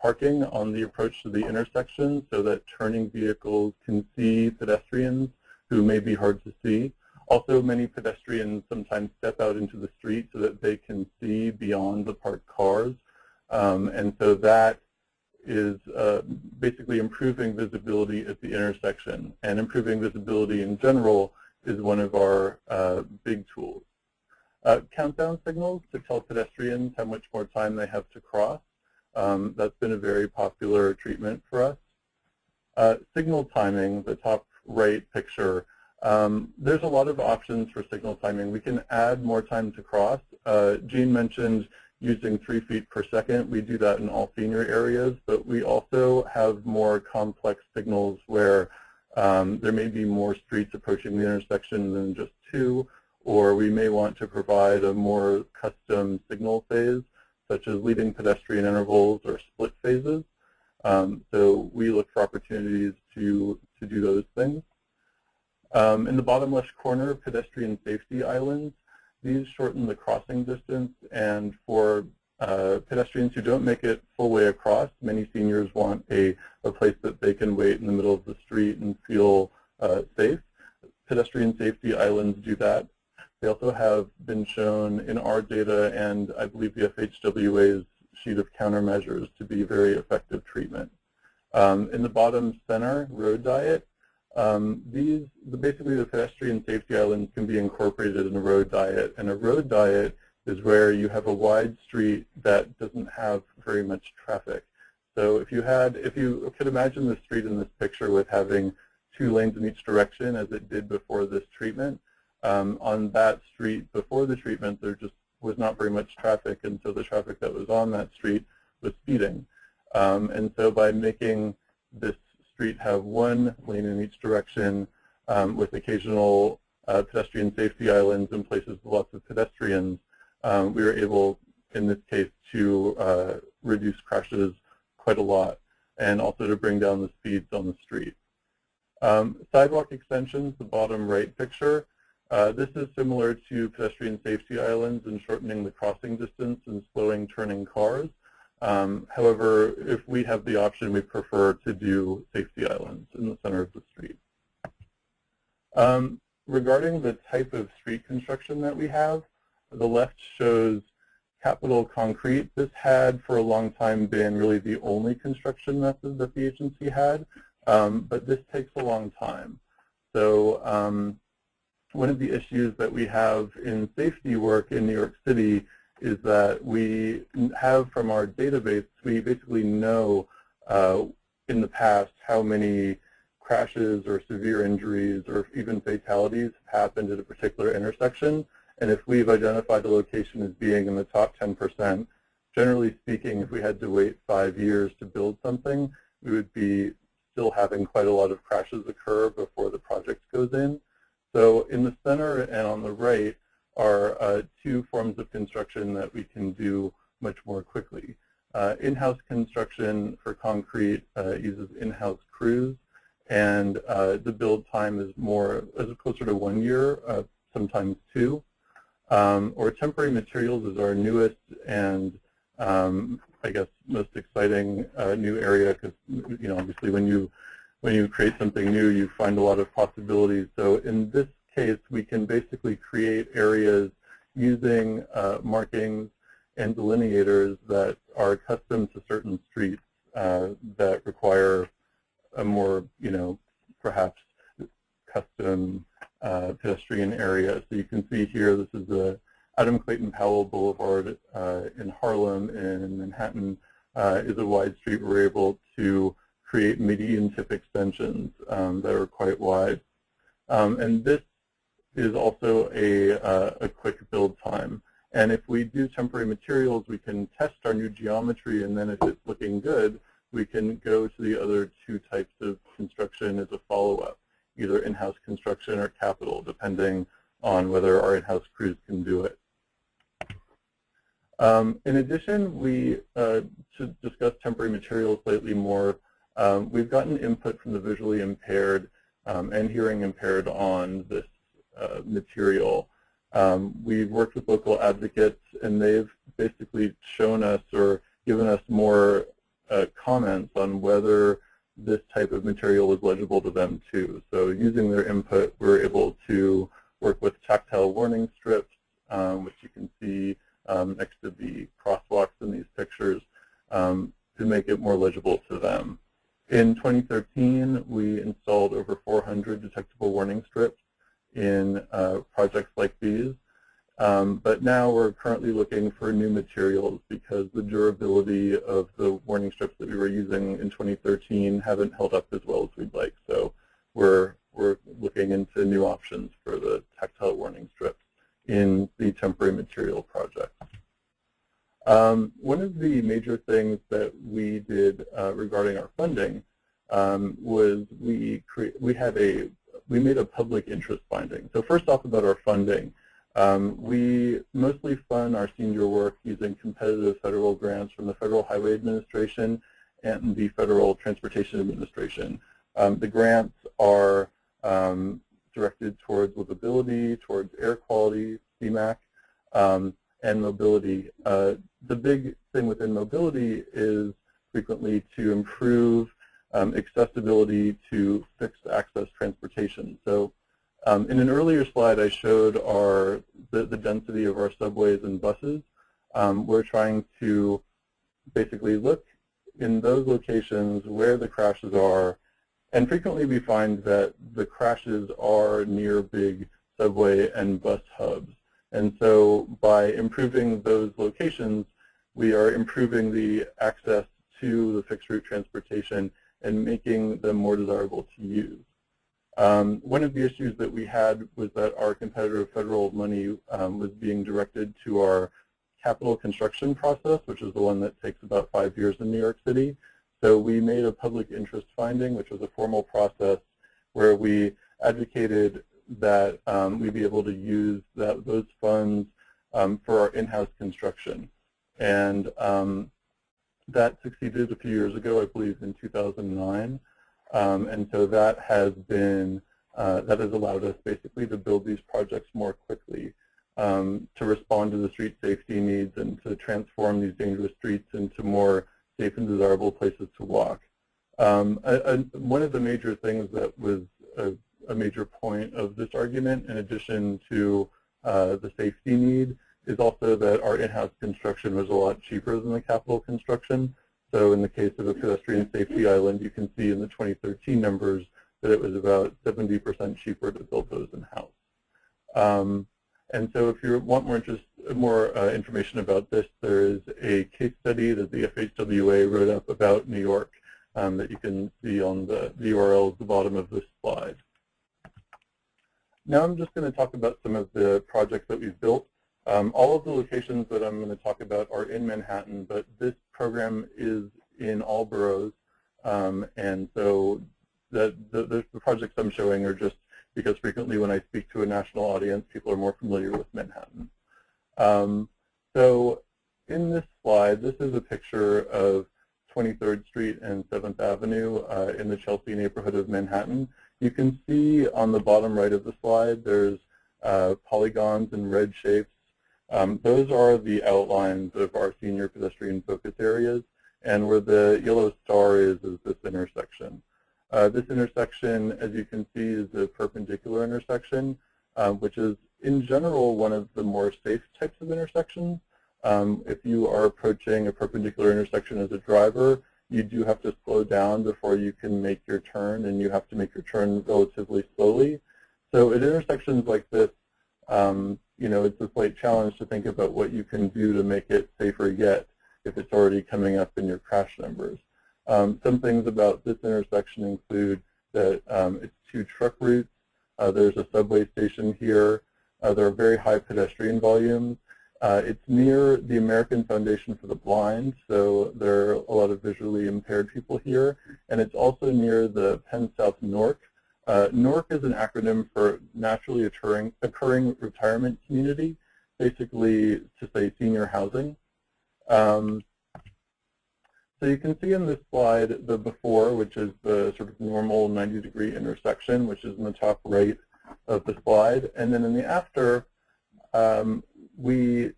parking on the approach to the intersection so that turning vehicles can see pedestrians who may be hard to see. Also, many pedestrians sometimes step out into the street so that they can see beyond the parked cars. And so that is basically improving visibility at the intersection. And improving visibility in general is one of our big tools. Countdown signals to tell pedestrians how much more time they have to cross. That's been a very popular treatment for us. Signal timing, the top right picture. There's a lot of options for signal timing. We can add more time to cross. Jean mentioned using 3 feet per second. We do that in all senior areas, but we also have more complex signals where there may be more streets approaching the intersection than just 2, or we may want to provide a more custom signal phase, such as leading pedestrian intervals or split phases. So we look for opportunities to do those things. In the bottom left corner, pedestrian safety islands. These shorten the crossing distance, and for pedestrians who don't make it full way across, many seniors want a place that they can wait in the middle of the street and feel safe. Pedestrian safety islands do that. They also have been shown in our data, and I believe the FHWA's sheet of countermeasures, to be very effective treatment. In the bottom center, road diet, basically the pedestrian safety islands can be incorporated in a road diet, and a road diet is where you have a wide street that doesn't have very much traffic. So if you could imagine the street in this picture with having 2 lanes in each direction as it did before this treatment, on that street before the treatment there just was not very much traffic, and so the traffic that was on that street was speeding. And so by making this street have 1 lane in each direction with occasional pedestrian safety islands in places with lots of pedestrians, we were able, in this case, to reduce crashes quite a lot and also to bring down the speeds on the street. Sidewalk extensions, the bottom right picture, this is similar to pedestrian safety islands in shortening the crossing distance and slowing turning cars. However, if we have the option, we prefer to do safety islands in the center of the street. Regarding the type of street construction that we have, the left shows capital concrete. This had for a long time been really the only construction method that the agency had, but this takes a long time. So one of the issues that we have in safety work in New York City is that we have from our database, we basically know in the past how many crashes or severe injuries or even fatalities have happened at a particular intersection. And if we've identified the location as being in the top 10%, generally speaking, if we had to wait 5 years to build something, we would be still having quite a lot of crashes occur before the project goes in. So in the center and on the right are 2 forms of construction that we can do much more quickly. In-house construction for concrete uses in-house crews, and the build time is closer to 1 year, sometimes 2. Or temporary materials is our newest and I guess most exciting new area, because obviously when you create something new, you find a lot of possibilities. So in this case, we can basically create areas using markings and delineators that are custom to certain streets that require a more, perhaps custom pedestrian area. So you can see here, this is the Adam Clayton Powell Boulevard in Harlem, and in Manhattan is a wide street. We're able to create median tip extensions that are quite wide. And this is also a quick build time. And if we do temporary materials, we can test our new geometry, and then if it's looking good, we can go to the other 2 types of construction as a follow-up, either in-house construction or capital, depending on whether our in-house crews can do it. In addition, to discuss temporary materials slightly more, we've gotten input from the visually impaired and hearing impaired on this material. We've worked with local advocates, and they've basically shown us or given us more comments on whether this type of material is legible to them too. So using their input, we're able to work with tactile warning strips, which you can see next to the crosswalks in these pictures, to make it more legible to them. In 2013, we installed over 400 detectable warning strips in projects like these. But now we're currently looking for new materials because the durability of the warning strips that we were using in 2013 haven't held up as well as we'd like. So we're looking into new options for the tactile warning strips in the temporary material project. One of the major things that we did regarding our funding was we made a public interest finding. So first off, about our funding. We mostly fund our senior work using competitive federal grants from the Federal Highway Administration and the Federal Transportation Administration. The grants are directed towards livability, towards air quality, CMAQ, and mobility. The big thing within mobility is frequently to improve accessibility to fixed access transportation. So in an earlier slide, I showed the density of our subways and buses. We're trying to basically look in those locations where the crashes are, and frequently we find that the crashes are near big subway and bus hubs. And so by improving those locations, we are improving the access to the fixed route transportation and making them more desirable to use. One of the issues that we had was that our competitor federal money was being directed to our capital construction process, which is the one that takes about 5 years in New York City. So we made a public interest finding, which was a formal process where we advocated that we be able to use those funds for our in-house construction. And that succeeded a few years ago, I believe in 2009. And so that has been, that has allowed us basically to build these projects more quickly, to respond to the street safety needs and to transform these dangerous streets into more safe and desirable places to walk. One of the major things that was a major point of this argument, in addition to the safety need, is also that our in-house construction was a lot cheaper than the capital construction. So in the case of a pedestrian safety island, you can see in the 2013 numbers that it was about 70% cheaper to build those in-house. And so if you want more information about this, there is a case study that the FHWA wrote up about New York that you can see on the URL at the bottom of this slide. Now I'm just going to talk about some of the projects that we've built. All of the locations that I'm going to talk about are in Manhattan, but this program is in all boroughs, and so the projects I'm showing are just because frequently when I speak to a national audience, people are more familiar with Manhattan. So in this slide, this is a picture of 23rd Street and 7th Avenue in the Chelsea neighborhood of Manhattan. You can see on the bottom right of the slide, there's polygons and red shapes. Those are the outlines of our senior pedestrian focus areas, and where the yellow star is this intersection. This intersection, as you can see, is a perpendicular intersection, which is in general one of the more safe types of intersections. If you are approaching a perpendicular intersection as a driver, you do have to slow down before you can make your turn, and you have to make your turn relatively slowly. So at intersections like this, you know, it's a slight challenge to think about what you can do to make it safer yet if it's already coming up in your crash numbers. Some things about this intersection include that it's 2 truck routes. There's a subway station here. There are very high pedestrian volumes. It's near the American Foundation for the Blind, so there are a lot of visually impaired people here. And it's also near the Penn South NORC. NORC is an acronym for Naturally Occurring Retirement Community, basically to say senior housing. So you can see in this slide the before, which is the sort of normal 90-degree intersection, which is in the top right of the slide. And then in the after, we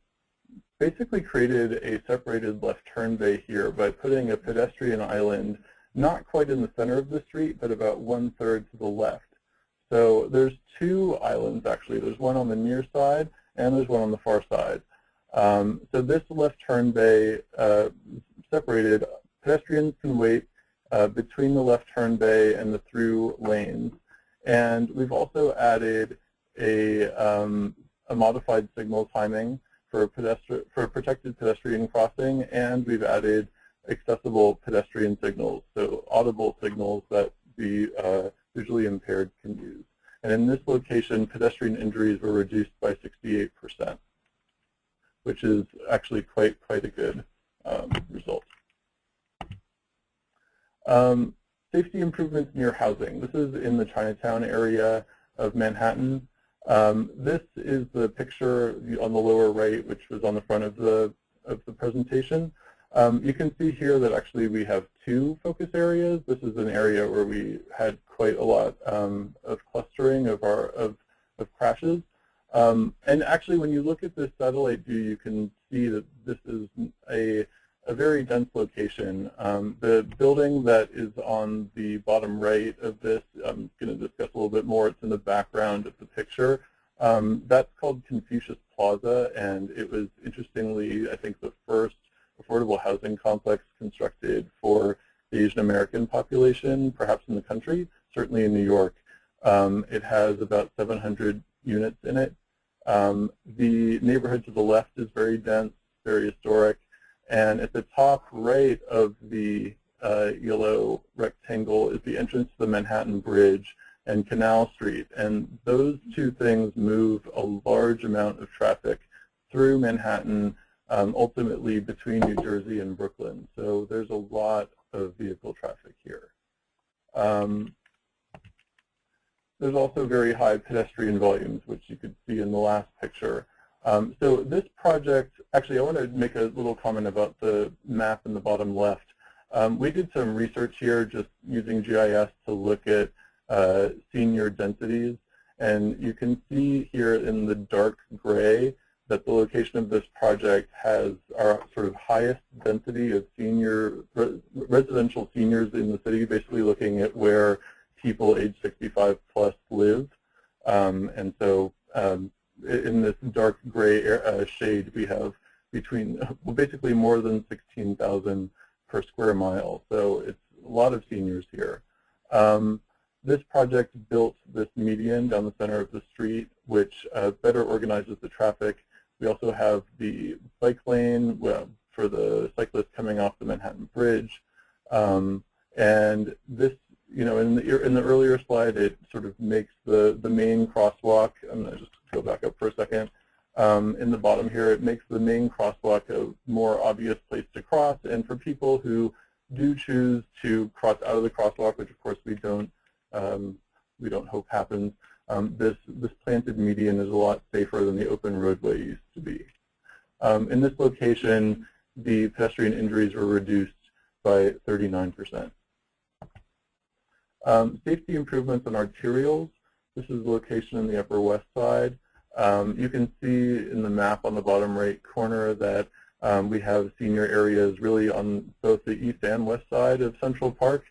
basically created a separated left turn bay here by putting a pedestrian island not quite in the center of the street, but about 1/3 to the left. So there's 2 islands, actually. There's one on the near side, and there's one on the far side. So this left turn bay separated. Pedestrians can wait between the left turn bay and the through lanes. And we've also added a modified signal timing for a protected pedestrian crossing, and we've added accessible pedestrian signals, so audible signals that the visually impaired can use. And in this location, pedestrian injuries were reduced by 68%, which is actually quite a good result. Safety improvements near housing. This is in the Chinatown area of Manhattan. This is the picture on the lower right, which was on the front of the presentation. You can see here that actually we have 2 focus areas. This is an area where we had quite a lot of clustering of crashes. And actually, when you look at this satellite view, you can see that this is a very dense location. The building that is on the bottom right of this, I'm going to discuss a little bit more. It's in the background of the picture. That's called Confucius Plaza, and it was, interestingly, I think the first affordable housing complex constructed for the Asian American population, perhaps in the country, certainly in New York. It has about 700 units in it. The neighborhood to the left is very dense, very historic, and at the top right of the yellow rectangle is the entrance to the Manhattan Bridge and Canal Street, and those two things move a large amount of traffic through Manhattan, ultimately between New Jersey and Brooklyn. So there's a lot of vehicle traffic here. There's also very high pedestrian volumes, which you could see in the last picture. So this project, actually I want to make a little comment about the map in the bottom left. We did some research here just using GIS to look at senior densities, and you can see here in the dark gray that the location of this project has our sort of highest density of residential seniors in the city, basically looking at where people age 65 plus live. And so in this dark gray shade, we have between, well, basically more than 16,000 per square mile. So it's a lot of seniors here. This project built this median down the center of the street, which better organizes the traffic. We also have the bike lane for the cyclists coming off the Manhattan Bridge. And this, you know, in the earlier slide, it sort of makes the main crosswalk. I'm going to just go back up for a second. In the bottom here, it makes the main crosswalk a more obvious place to cross. And for people who do choose to cross out of the crosswalk, which of course we don't hope happens, this planted median is a lot safer than the open roadway used to be. In this location, the pedestrian injuries were reduced by 39%. Safety improvements on arterials. This is the location in the Upper West Side. You can see in the map on the bottom right corner that we have senior areas really on both the east and west side of Central Park.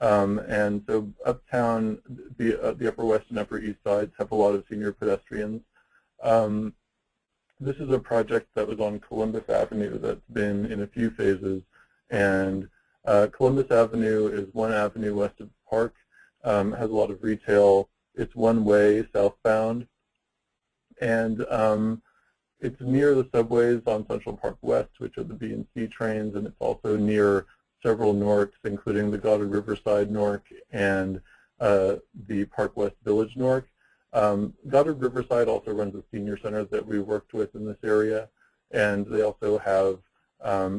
And so uptown, the Upper West and Upper East sides have a lot of senior pedestrians. This is a project that was on Columbus Avenue that's been in a few phases. And Columbus Avenue is one avenue west of the park, has a lot of retail. It's one way southbound. And it's near the subways on Central Park West, which are the B and C trains, and it's also near several NORCs, including the Goddard Riverside NORC and the Park West Village NORC. Goddard Riverside also runs a senior center that we worked with in this area, and they also have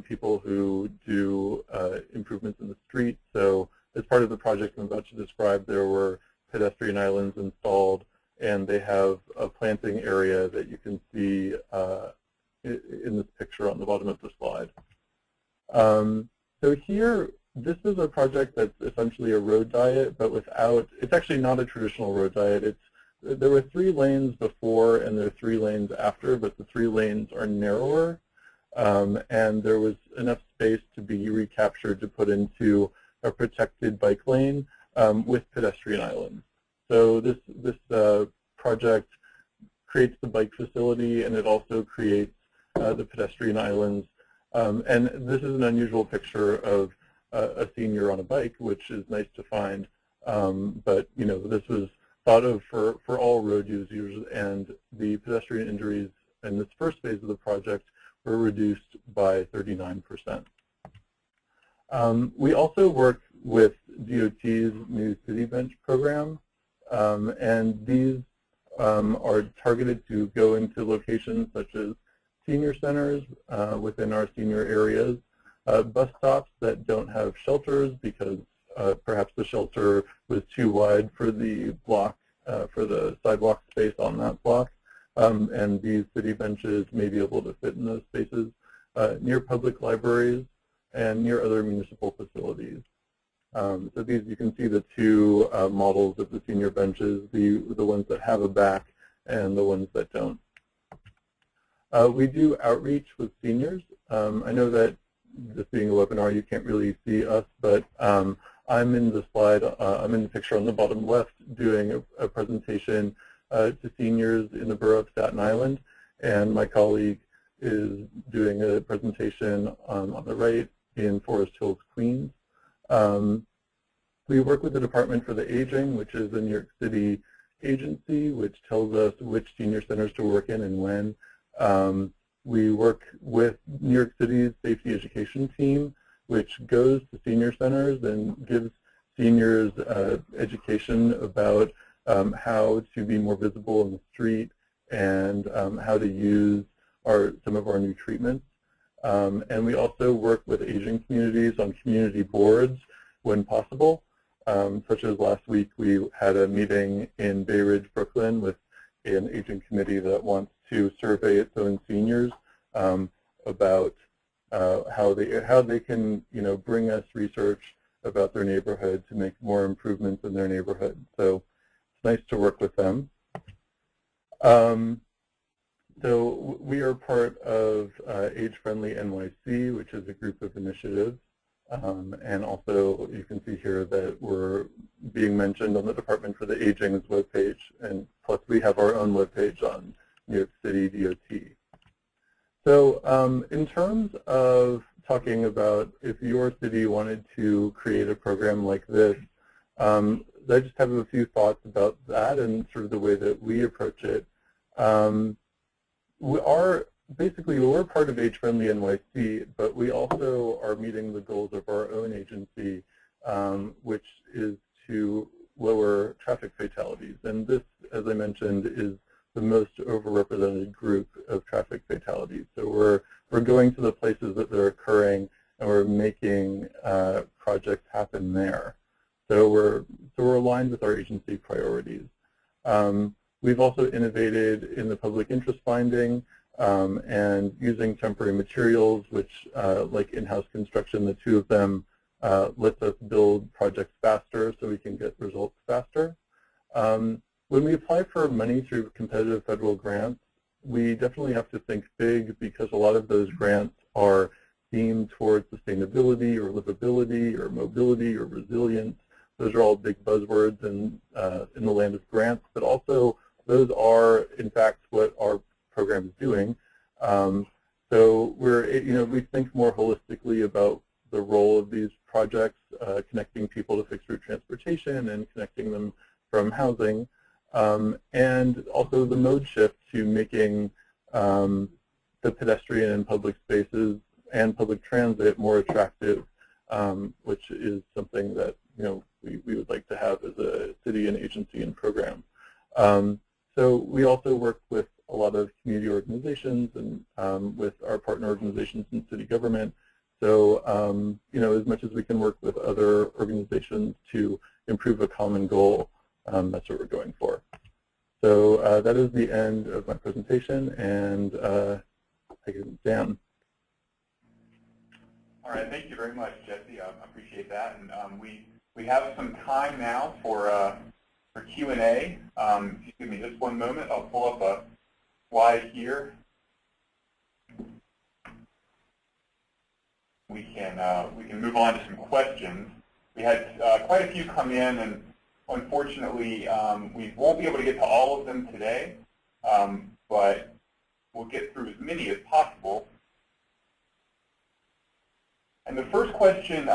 people who do improvements in the street. So as part of the project I'm about to describe, there were pedestrian islands installed, and they have a planting area that you can see in this picture on the bottom of the slide. So here, this is a project that's essentially a road diet, but without, it's actually not a traditional road diet. There were 3 lanes before and there are 3 lanes after, but the 3 lanes are narrower, and there was enough space to be recaptured to put into a protected bike lane with pedestrian islands. So this project creates the bike facility, and it also creates the pedestrian islands. And this is an unusual picture of a senior on a bike, which is nice to find. But you know, this was thought of for all road users, and the pedestrian injuries in this first phase of the project were reduced by 39%. We also work with DOT's new City Bench program, and these are targeted to go into locations such as senior centers within our senior areas, bus stops that don't have shelters because perhaps the shelter was too wide for the block, for the sidewalk space on that block, and these city benches may be able to fit in those spaces, near public libraries and near other municipal facilities. So these, you can see the 2 models of the senior benches, the ones that have a back and the ones that don't. We do outreach with seniors. I know that this being a webinar, you can't really see us, but I'm in the slide, I'm in the picture on the bottom left doing a presentation to seniors in the borough of Staten Island, and my colleague is doing a presentation on the right in Forest Hills, Queens. We work with the Department for the Aging, which is a New York City agency, which tells us which senior centers to work in and when. We work with New York City's safety education team, which goes to senior centers and gives seniors education about how to be more visible in the street and how to use some of our new treatments. And we also work with Asian communities on community boards when possible. Such as last week, we had a meeting in Bay Ridge, Brooklyn, with an Asian committee that wants to survey its own seniors about how they can, bring us research about their neighborhood to make more improvements in their neighborhood. So it's nice to work with them. So we are part of Age Friendly NYC, which is a group of initiatives. And also you can see here that we're being mentioned on the Department for the Aging's webpage, and plus we have our own webpage on New York City DOT. So in terms of talking about if your city wanted to create a program like this, I just have a few thoughts about that and sort of the way that we approach it. We're part of Age Friendly NYC, but we also are meeting the goals of our own agency, which is to lower traffic fatalities. And this, as I mentioned, is the most overrepresented group of traffic fatalities. So we're going to the places that they're occurring, and we're making projects happen there. So we're aligned with our agency priorities. We've also innovated in the public interest finding and using temporary materials, which, like in-house construction, the two of them lets us build projects faster so we can get results faster. When we apply for money through competitive federal grants, we definitely have to think big because a lot of those grants are themed towards sustainability or livability or mobility or resilience. Those are all big buzzwords in the land of grants, but also those are, in fact, what our program is doing. So we think more holistically about the role of these projects, connecting people to fixed route transportation and connecting them from housing, and also the mode shift to making the pedestrian and public spaces and public transit more attractive, which is something that we would like to have as a city and agency and program. So we also work with a lot of community organizations and with our partner organizations in city government. So as much as we can work with other organizations to improve a common goal, that's what we're going for. So that is the end of my presentation, and I give it to Dan. All right, thank you very much, Jesse. I appreciate that. And we have some time now for Q&A. Excuse me just one moment. I'll pull up a slide here. We can move on to some questions. We had quite a few come in, and unfortunately, we won't be able to get to all of them today, but we'll get through as many as possible. And the first question,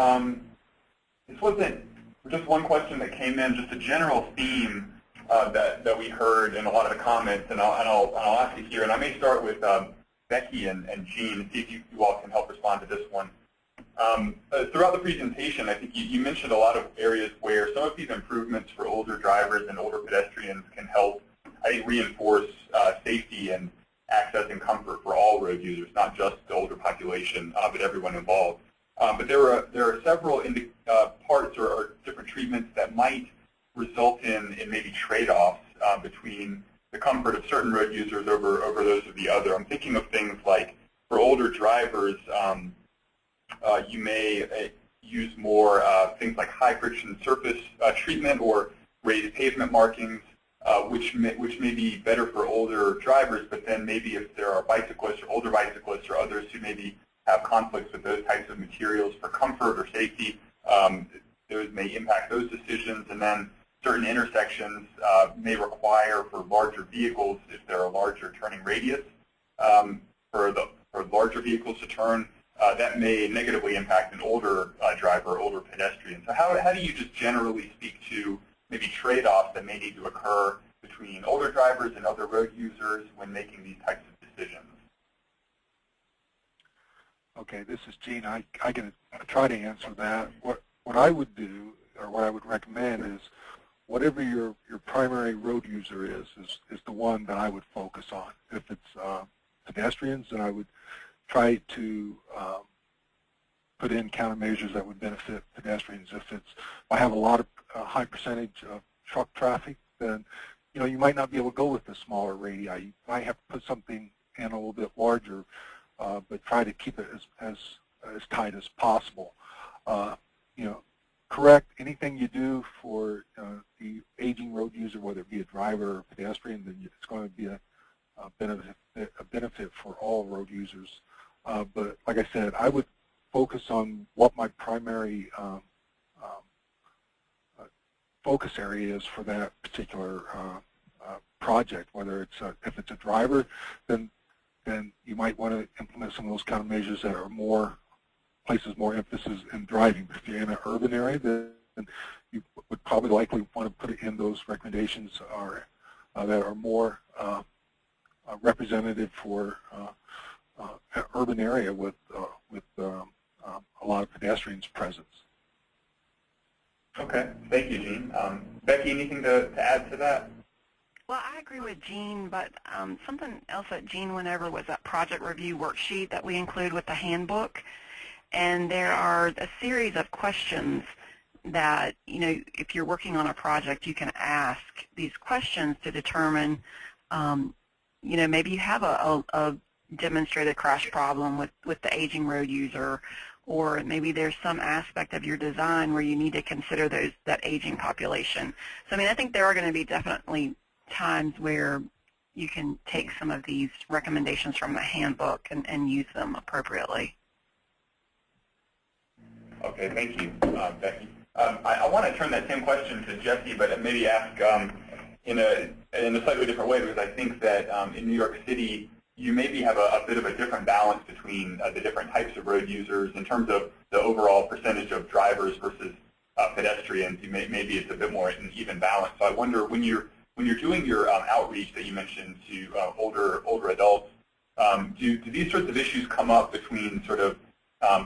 this wasn't just one question that came in, just a general theme that we heard in a lot of the comments, and I'll ask it here. And I may start with Becky and Jean, and see if you all can help respond to this one. Throughout the presentation, I think you mentioned a lot of areas where some of these improvements for older drivers and older pedestrians can help, I think, reinforce safety and access and comfort for all road users, not just the older population, but everyone involved. But there are several parts or different treatments that might result in maybe trade-offs between the comfort of certain road users over those of the other. I'm thinking of things like for older drivers, you may use more things like high-friction surface treatment or raised pavement markings, which may be better for older drivers, but then maybe if there are bicyclists or older bicyclists or others who maybe have conflicts with those types of materials for comfort or safety, those may impact those decisions. And then certain intersections may require for larger vehicles, if there are larger turning radius, for the for larger vehicles to turn, that may negatively impact an older driver, older pedestrian. So how do you just generally speak to maybe trade-offs that may need to occur between older drivers and other road users when making these types of decisions? Okay, this is Gene. I can try to answer that. What I would do, or what I would recommend, is whatever your primary road user is the one that I would focus on. If it's pedestrians, then I would try to put in countermeasures that would benefit pedestrians. If I have a lot of high percentage of truck traffic, then you might not be able to go with the smaller radii. You might have to put something in a little bit larger, but try to keep it as tight as possible. Correct anything you do for the aging road user, whether it be a driver or pedestrian, then it's going to be a benefit for all road users. But like I said, I would focus on what my primary focus area is for that particular project. Whether it's if it's a driver, then you might want to implement some of those countermeasures that are places more emphasis in driving. If you're in an urban area, then you would probably likely want to put it in those recommendations that are more representative for an urban area with a lot of pedestrians presence. Okay, thank you, Gene. Becky, anything to add to that? Well, I agree with Gene, but something else that Gene went over was that project review worksheet that we include with the handbook. And there are a series of questions that, if you're working on a project, you can ask these questions to determine, maybe you have a demonstrated crash problem with the aging road user, or maybe there's some aspect of your design where you need to consider that aging population. So, I think there are going to be definitely times where you can take some of these recommendations from the handbook and use them appropriately. Okay, thank you, Becky. I want to turn that same question to Jesse, but maybe ask in a slightly different way, because I think that in New York City, you maybe have a bit of a different balance between the different types of road users in terms of the overall percentage of drivers versus pedestrians. Maybe it's a bit more an even balance. So I wonder, when you're doing your outreach that you mentioned to older adults, do these sorts of issues come up between sort of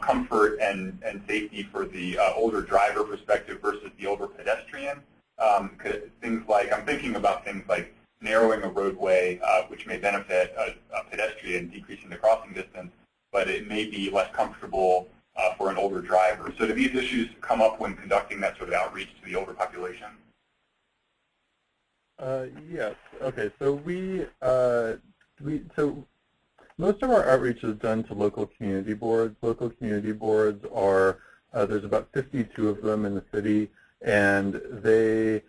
comfort and safety for the older driver perspective versus the older pedestrian? Things like, I'm thinking about things like narrowing a roadway, which may benefit a pedestrian, decreasing the crossing distance, but it may be less comfortable for an older driver. So do these issues come up when conducting that sort of outreach to the older population? Yes. Okay. So so most of our outreach is done to local community boards. Local community boards are there's about 52 of them in the city, and they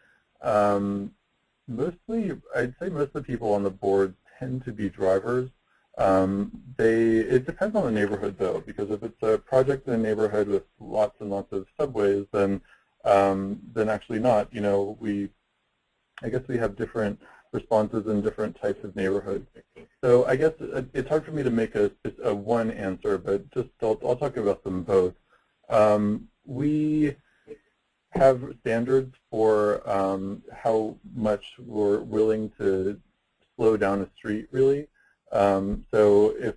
mostly, I'd say most of the people on the board tend to be drivers. It depends on the neighborhood, though, because if it's a project in a neighborhood with lots and lots of subways, then actually not. I guess we have different responses in different types of neighborhoods. So I guess it's hard for me to make a one answer, but I'll talk about them both. We have standards for how much we're willing to slow down a street, really. So if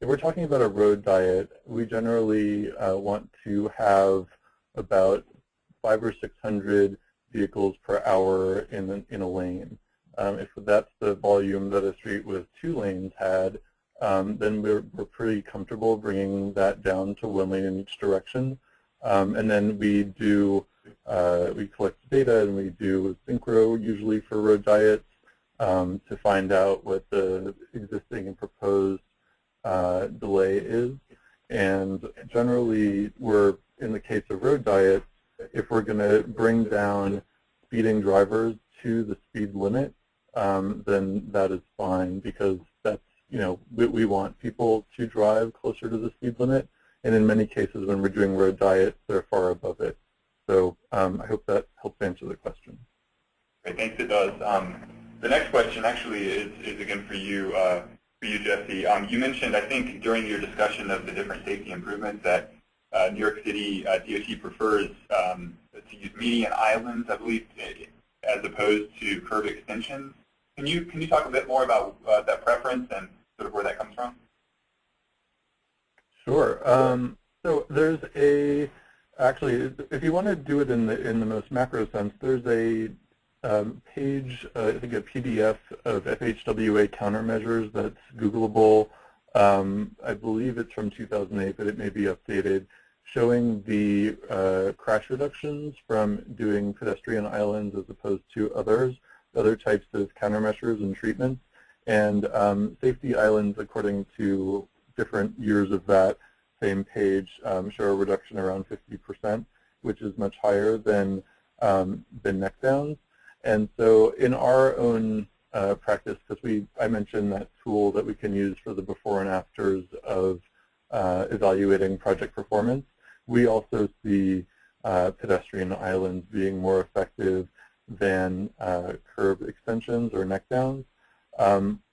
we're talking about a road diet, we generally want to have about 500 or 600 vehicles per hour in a lane. If that's the volume that a street with 2 lanes had, then we're pretty comfortable bringing that down to 1 lane in each direction. And then we collect data, and we do synchro usually for road diets to find out what the existing and proposed delay is. And generally, in the case of road diets, if we're going to bring down speeding drivers to the speed limit, then that is fine, because that's, we want people to drive closer to the speed limit. And in many cases, when we're doing road diets, they're far above it. So I hope that helps answer the question. Great, thanks, it does. The next question actually is again for you, for you, Jesse. You mentioned, I think, during your discussion of the different safety improvements that New York City DOT prefers to use median islands, I believe, as opposed to curb extensions. Can you talk a bit more about that preference and sort of where that comes from? Sure. So there's actually, if you want to do it in the most macro sense, there's a page, I think a PDF of FHWA countermeasures that's Googleable. I believe it's from 2008, but it may be updated, showing the crash reductions from doing pedestrian islands as opposed to other types of countermeasures and treatments. And safety islands, according to different years of that same page, show a reduction around 50%, which is much higher than neck downs. And so in our own practice, because I mentioned that tool that we can use for the before and afters of evaluating project performance, we also see pedestrian islands being more effective than curb extensions or neck downs.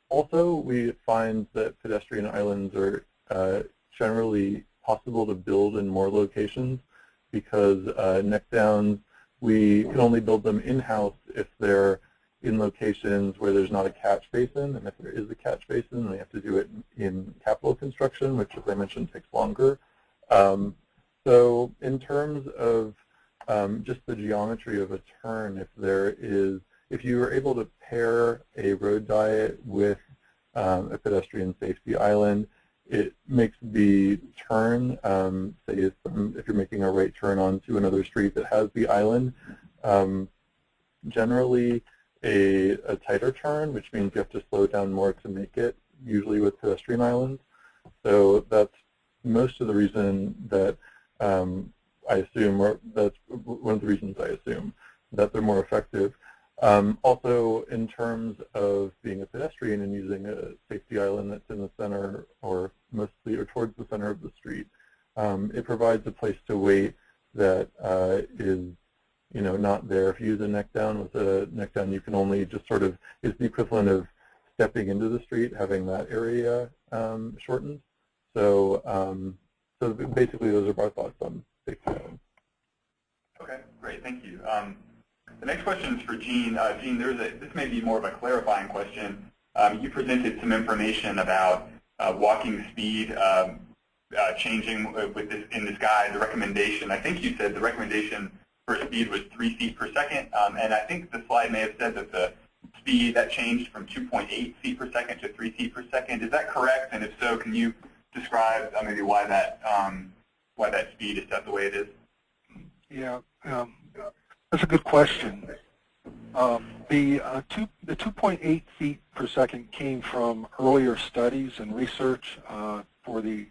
Also, we find that pedestrian islands are generally possible to build in more locations because neck downs, we can only build them in-house if they're in locations where there's not a catch basin, and if there is a catch basin, we have to do it in capital construction, which, as I mentioned, takes longer. So in terms of just the geometry of a turn, if you were able to pair a road diet with a pedestrian safety island, it makes the turn, say if you're making a right turn onto another street that has the island, generally a tighter turn, which means you have to slow down more to make it, usually with pedestrian islands. So that's most of the reason that I assume, or that's one of the reasons I assume, that they're more effective. Also, in terms of being a pedestrian and using a safety island that's in the center or mostly or towards the center of the street, it provides a place to wait that is, not there. If you use a neck down, with a neck down, you can only just sort of, it's the equivalent of stepping into the street, having that area shortened. So, so basically, those are our thoughts on safety islands. Okay, great, thank you. The next question is for Gene. Gene, this may be more of a clarifying question. You presented some information about walking speed changing in this guide. The recommendation, I think you said the recommendation for speed was 3 feet per second, and I think the slide may have said that the speed that changed from 2.8 feet per second to 3 feet per second. Is that correct? And if so, can you describe maybe why that speed is set the way it is? Yeah. That's a good question. The 2.8 feet per second came from earlier studies and research for the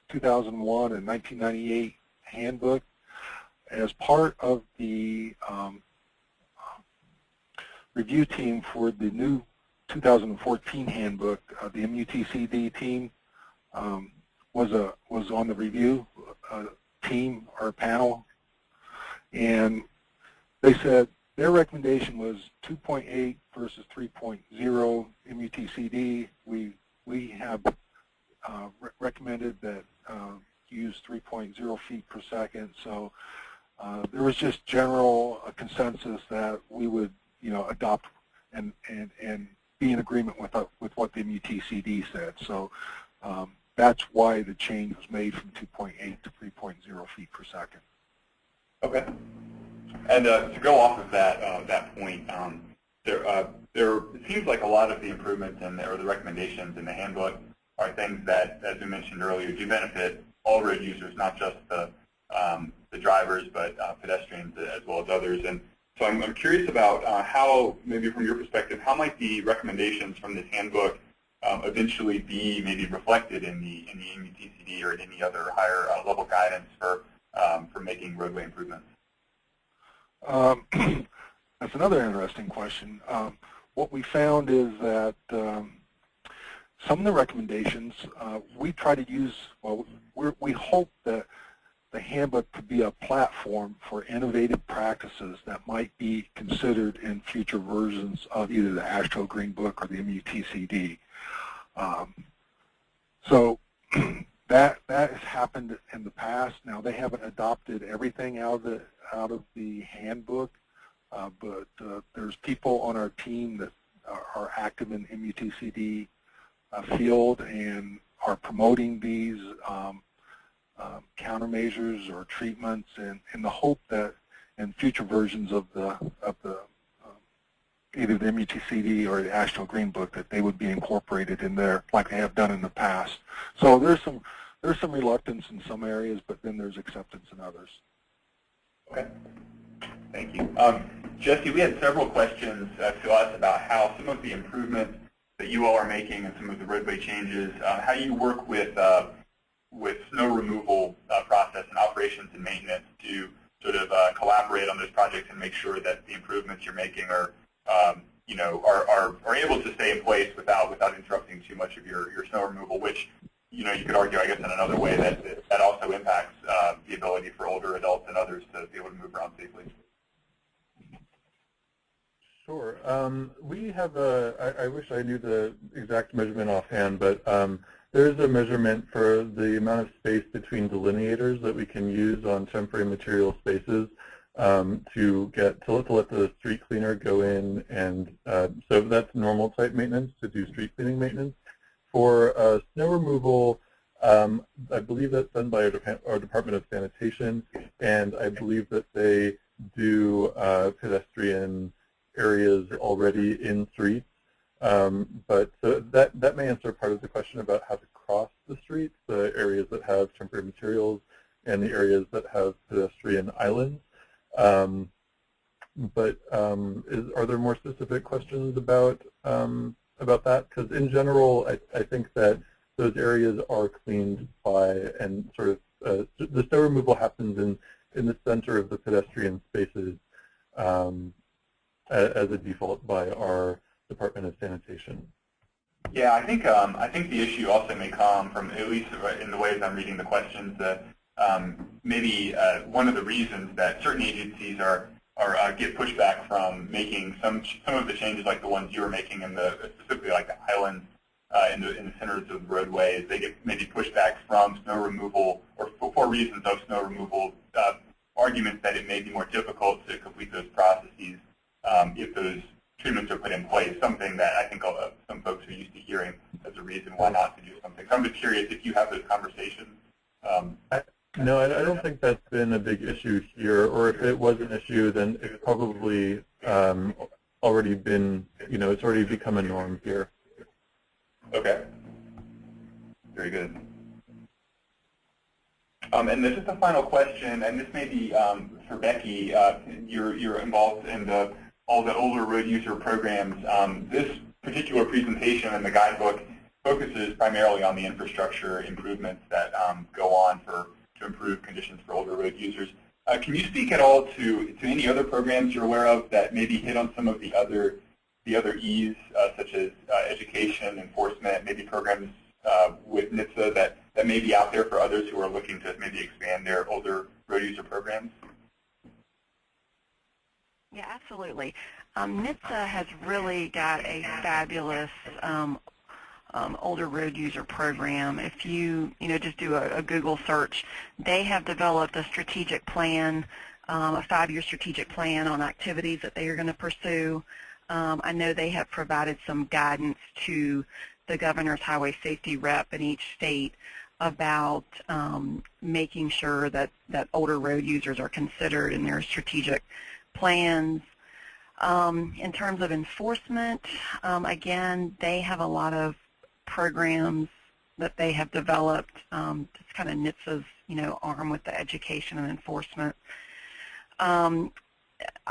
2001 and 1998 Handbook. As part of the review team for the new 2014 Handbook, the MUTCD team was on the review team or panel. And they said their recommendation was 2.8 versus 3.0 MUTCD. We have recommended that use 3.0 feet per second. So there was just general consensus that we would, adopt and be in agreement with what the MUTCD said. So that's why the change was made from 2.8 to 3.0 feet per second. Okay. And to go off of that point, it seems like a lot of the improvements or the recommendations in the handbook are things that, as we mentioned earlier, do benefit all road users, not just the drivers, but pedestrians as well as others. And so I'm curious about how, maybe from your perspective, how might the recommendations from this handbook eventually be maybe reflected in the MUTCD or in any other higher level guidance for making roadway improvements? That's another interesting question. What we found is that some of the recommendations we try to use, well, we hope that the handbook could be a platform for innovative practices that might be considered in future versions of either the AASHTO Green Book or the MUTCD. So that has happened in the past. Now they haven't adopted everything out of the handbook, but there's people on our team that are active in MUTCD field and are promoting these countermeasures or treatments, in the hope that in future versions of the either the MUTCD or the National Green Book, that they would be incorporated in there like they have done in the past. So there's some reluctance in some areas, but then there's acceptance in others. Okay, thank you. Jesse, we had several questions to us about how some of the improvements that you all are making and some of the roadway changes, how you work with snow removal process and operations and maintenance to sort of collaborate on those projects and make sure that the improvements you're making are able to stay in place without interrupting too much of your snow removal, which you could argue, I guess, in another way that also impacts the ability for older adults and others to be able to move around safely. Sure. We have I wish I knew the exact measurement offhand, but there's a measurement for the amount of space between delineators that we can use on temporary material spaces to let the street cleaner go in, and so that's normal type maintenance to do street cleaning maintenance. For snow removal, I believe that's done by our Department of Sanitation, and I believe that they do pedestrian areas already in streets. But so that may answer part of the question about how to cross the streets, the areas that have temporary materials and the areas that have pedestrian islands. But are there more specific questions about that? Because in general, I think that those areas are cleaned by, and sort of the snow removal happens in the center of the pedestrian spaces as a default by our Department of Sanitation. Yeah, I think the issue also may come from, at least in the ways I'm reading the questions, that maybe one of the reasons that certain agencies get pushback from making some of the changes like the ones you were making in specifically like the islands in the centers of the roadways, they get maybe pushback from snow removal, or for reasons of snow removal, arguments that it may be more difficult to complete those processes if those treatments are put in place, something that I think some folks are used to hearing as a reason why not to do something. So I'm just curious if you have those conversations. No, I don't think that's been a big issue here, or if it was an issue, then it's probably already been, it's already become a norm here. Okay. Very good. And this is the final question, and this may be for Becky. You're involved in all the older road user programs. This particular presentation in the guidebook focuses primarily on the infrastructure improvements that go on to improve conditions for older road users. Can you speak at all to any other programs you're aware of that maybe hit on some of the other E's, such as education, enforcement, maybe programs with NHTSA that may be out there for others who are looking to maybe expand their older road user programs? Yeah, absolutely. NHTSA has really got a fabulous older road user program. If you just do a Google search, they have developed a strategic plan, a 5-year strategic plan on activities that they are going to pursue. I know they have provided some guidance to the governor's highway safety rep in each state about making sure that older road users are considered in their strategic plans. In terms of enforcement, again, they have a lot of programs that they have developed. It's kind of NHTSA's, arm with the education and enforcement.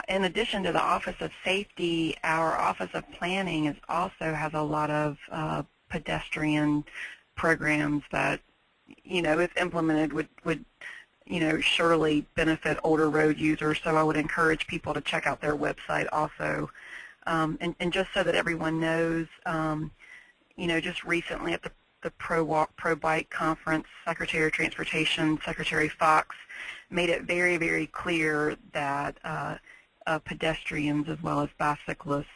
In addition to the Office of Safety, our Office of Planning also has a lot of pedestrian programs that, if implemented, would surely benefit older road users. So I would encourage people to check out their website also. And just so that everyone knows, just recently at the Pro Bike Conference, Secretary of Transportation, Secretary Fox, made it very, very clear that pedestrians as well as bicyclists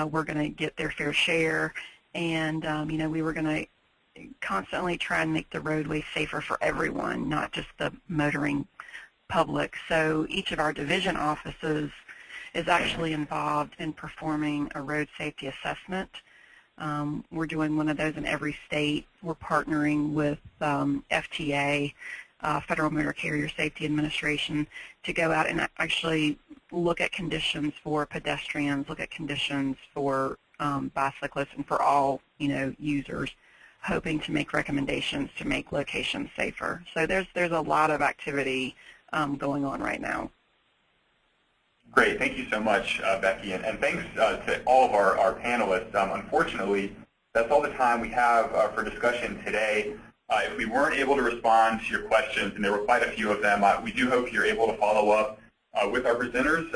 were going to get their fair share. and we were going to constantly try and make the roadway safer for everyone, not just the motoring public. So each of our division offices is actually involved in performing a road safety assessment. We're doing one of those in every state. We're partnering with FTA, Federal Motor Carrier Safety Administration, to go out and actually look at conditions for pedestrians, look at conditions for bicyclists, and for all users, hoping to make recommendations to make locations safer. So there's a lot of activity going on right now. Great. Thank you so much, Becky. And thanks to all of our panelists. Unfortunately, that's all the time we have for discussion today. If we weren't able to respond to your questions, and there were quite a few of them, we do hope you're able to follow up with our presenters,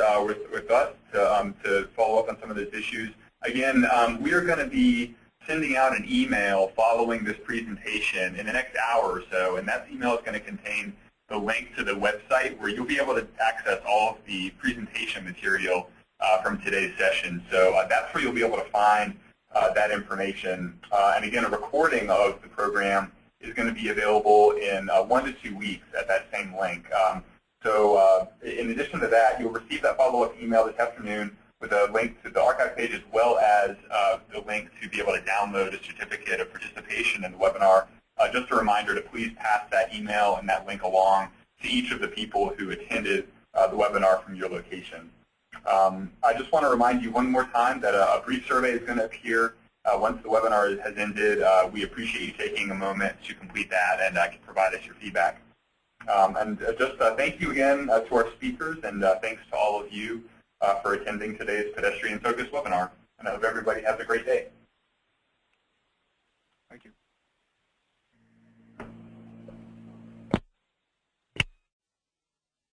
with us, to follow up on some of those issues. Again, we are going to be sending out an email following this presentation in the next hour or so, and that email is going to contain the link to the website where you'll be able to access all of the presentation material from today's session. So that's where you'll be able to find that information. And again, a recording of the program is going to be available in 1 to 2 weeks at that same link. So in addition to that, you'll receive that follow-up email this afternoon with a link to the archive page, as well as the link to be able to download a certificate of participation in the webinar. Just a reminder to please pass that email and that link along to each of the people who attended the webinar from your location. I just want to remind you one more time that a brief survey is going to appear once the webinar has ended. We appreciate you taking a moment to complete that and can provide us your feedback. And just thank you again to our speakers, and thanks to all of you for attending today's pedestrian focused webinar. And I hope everybody has a great day. Thank you.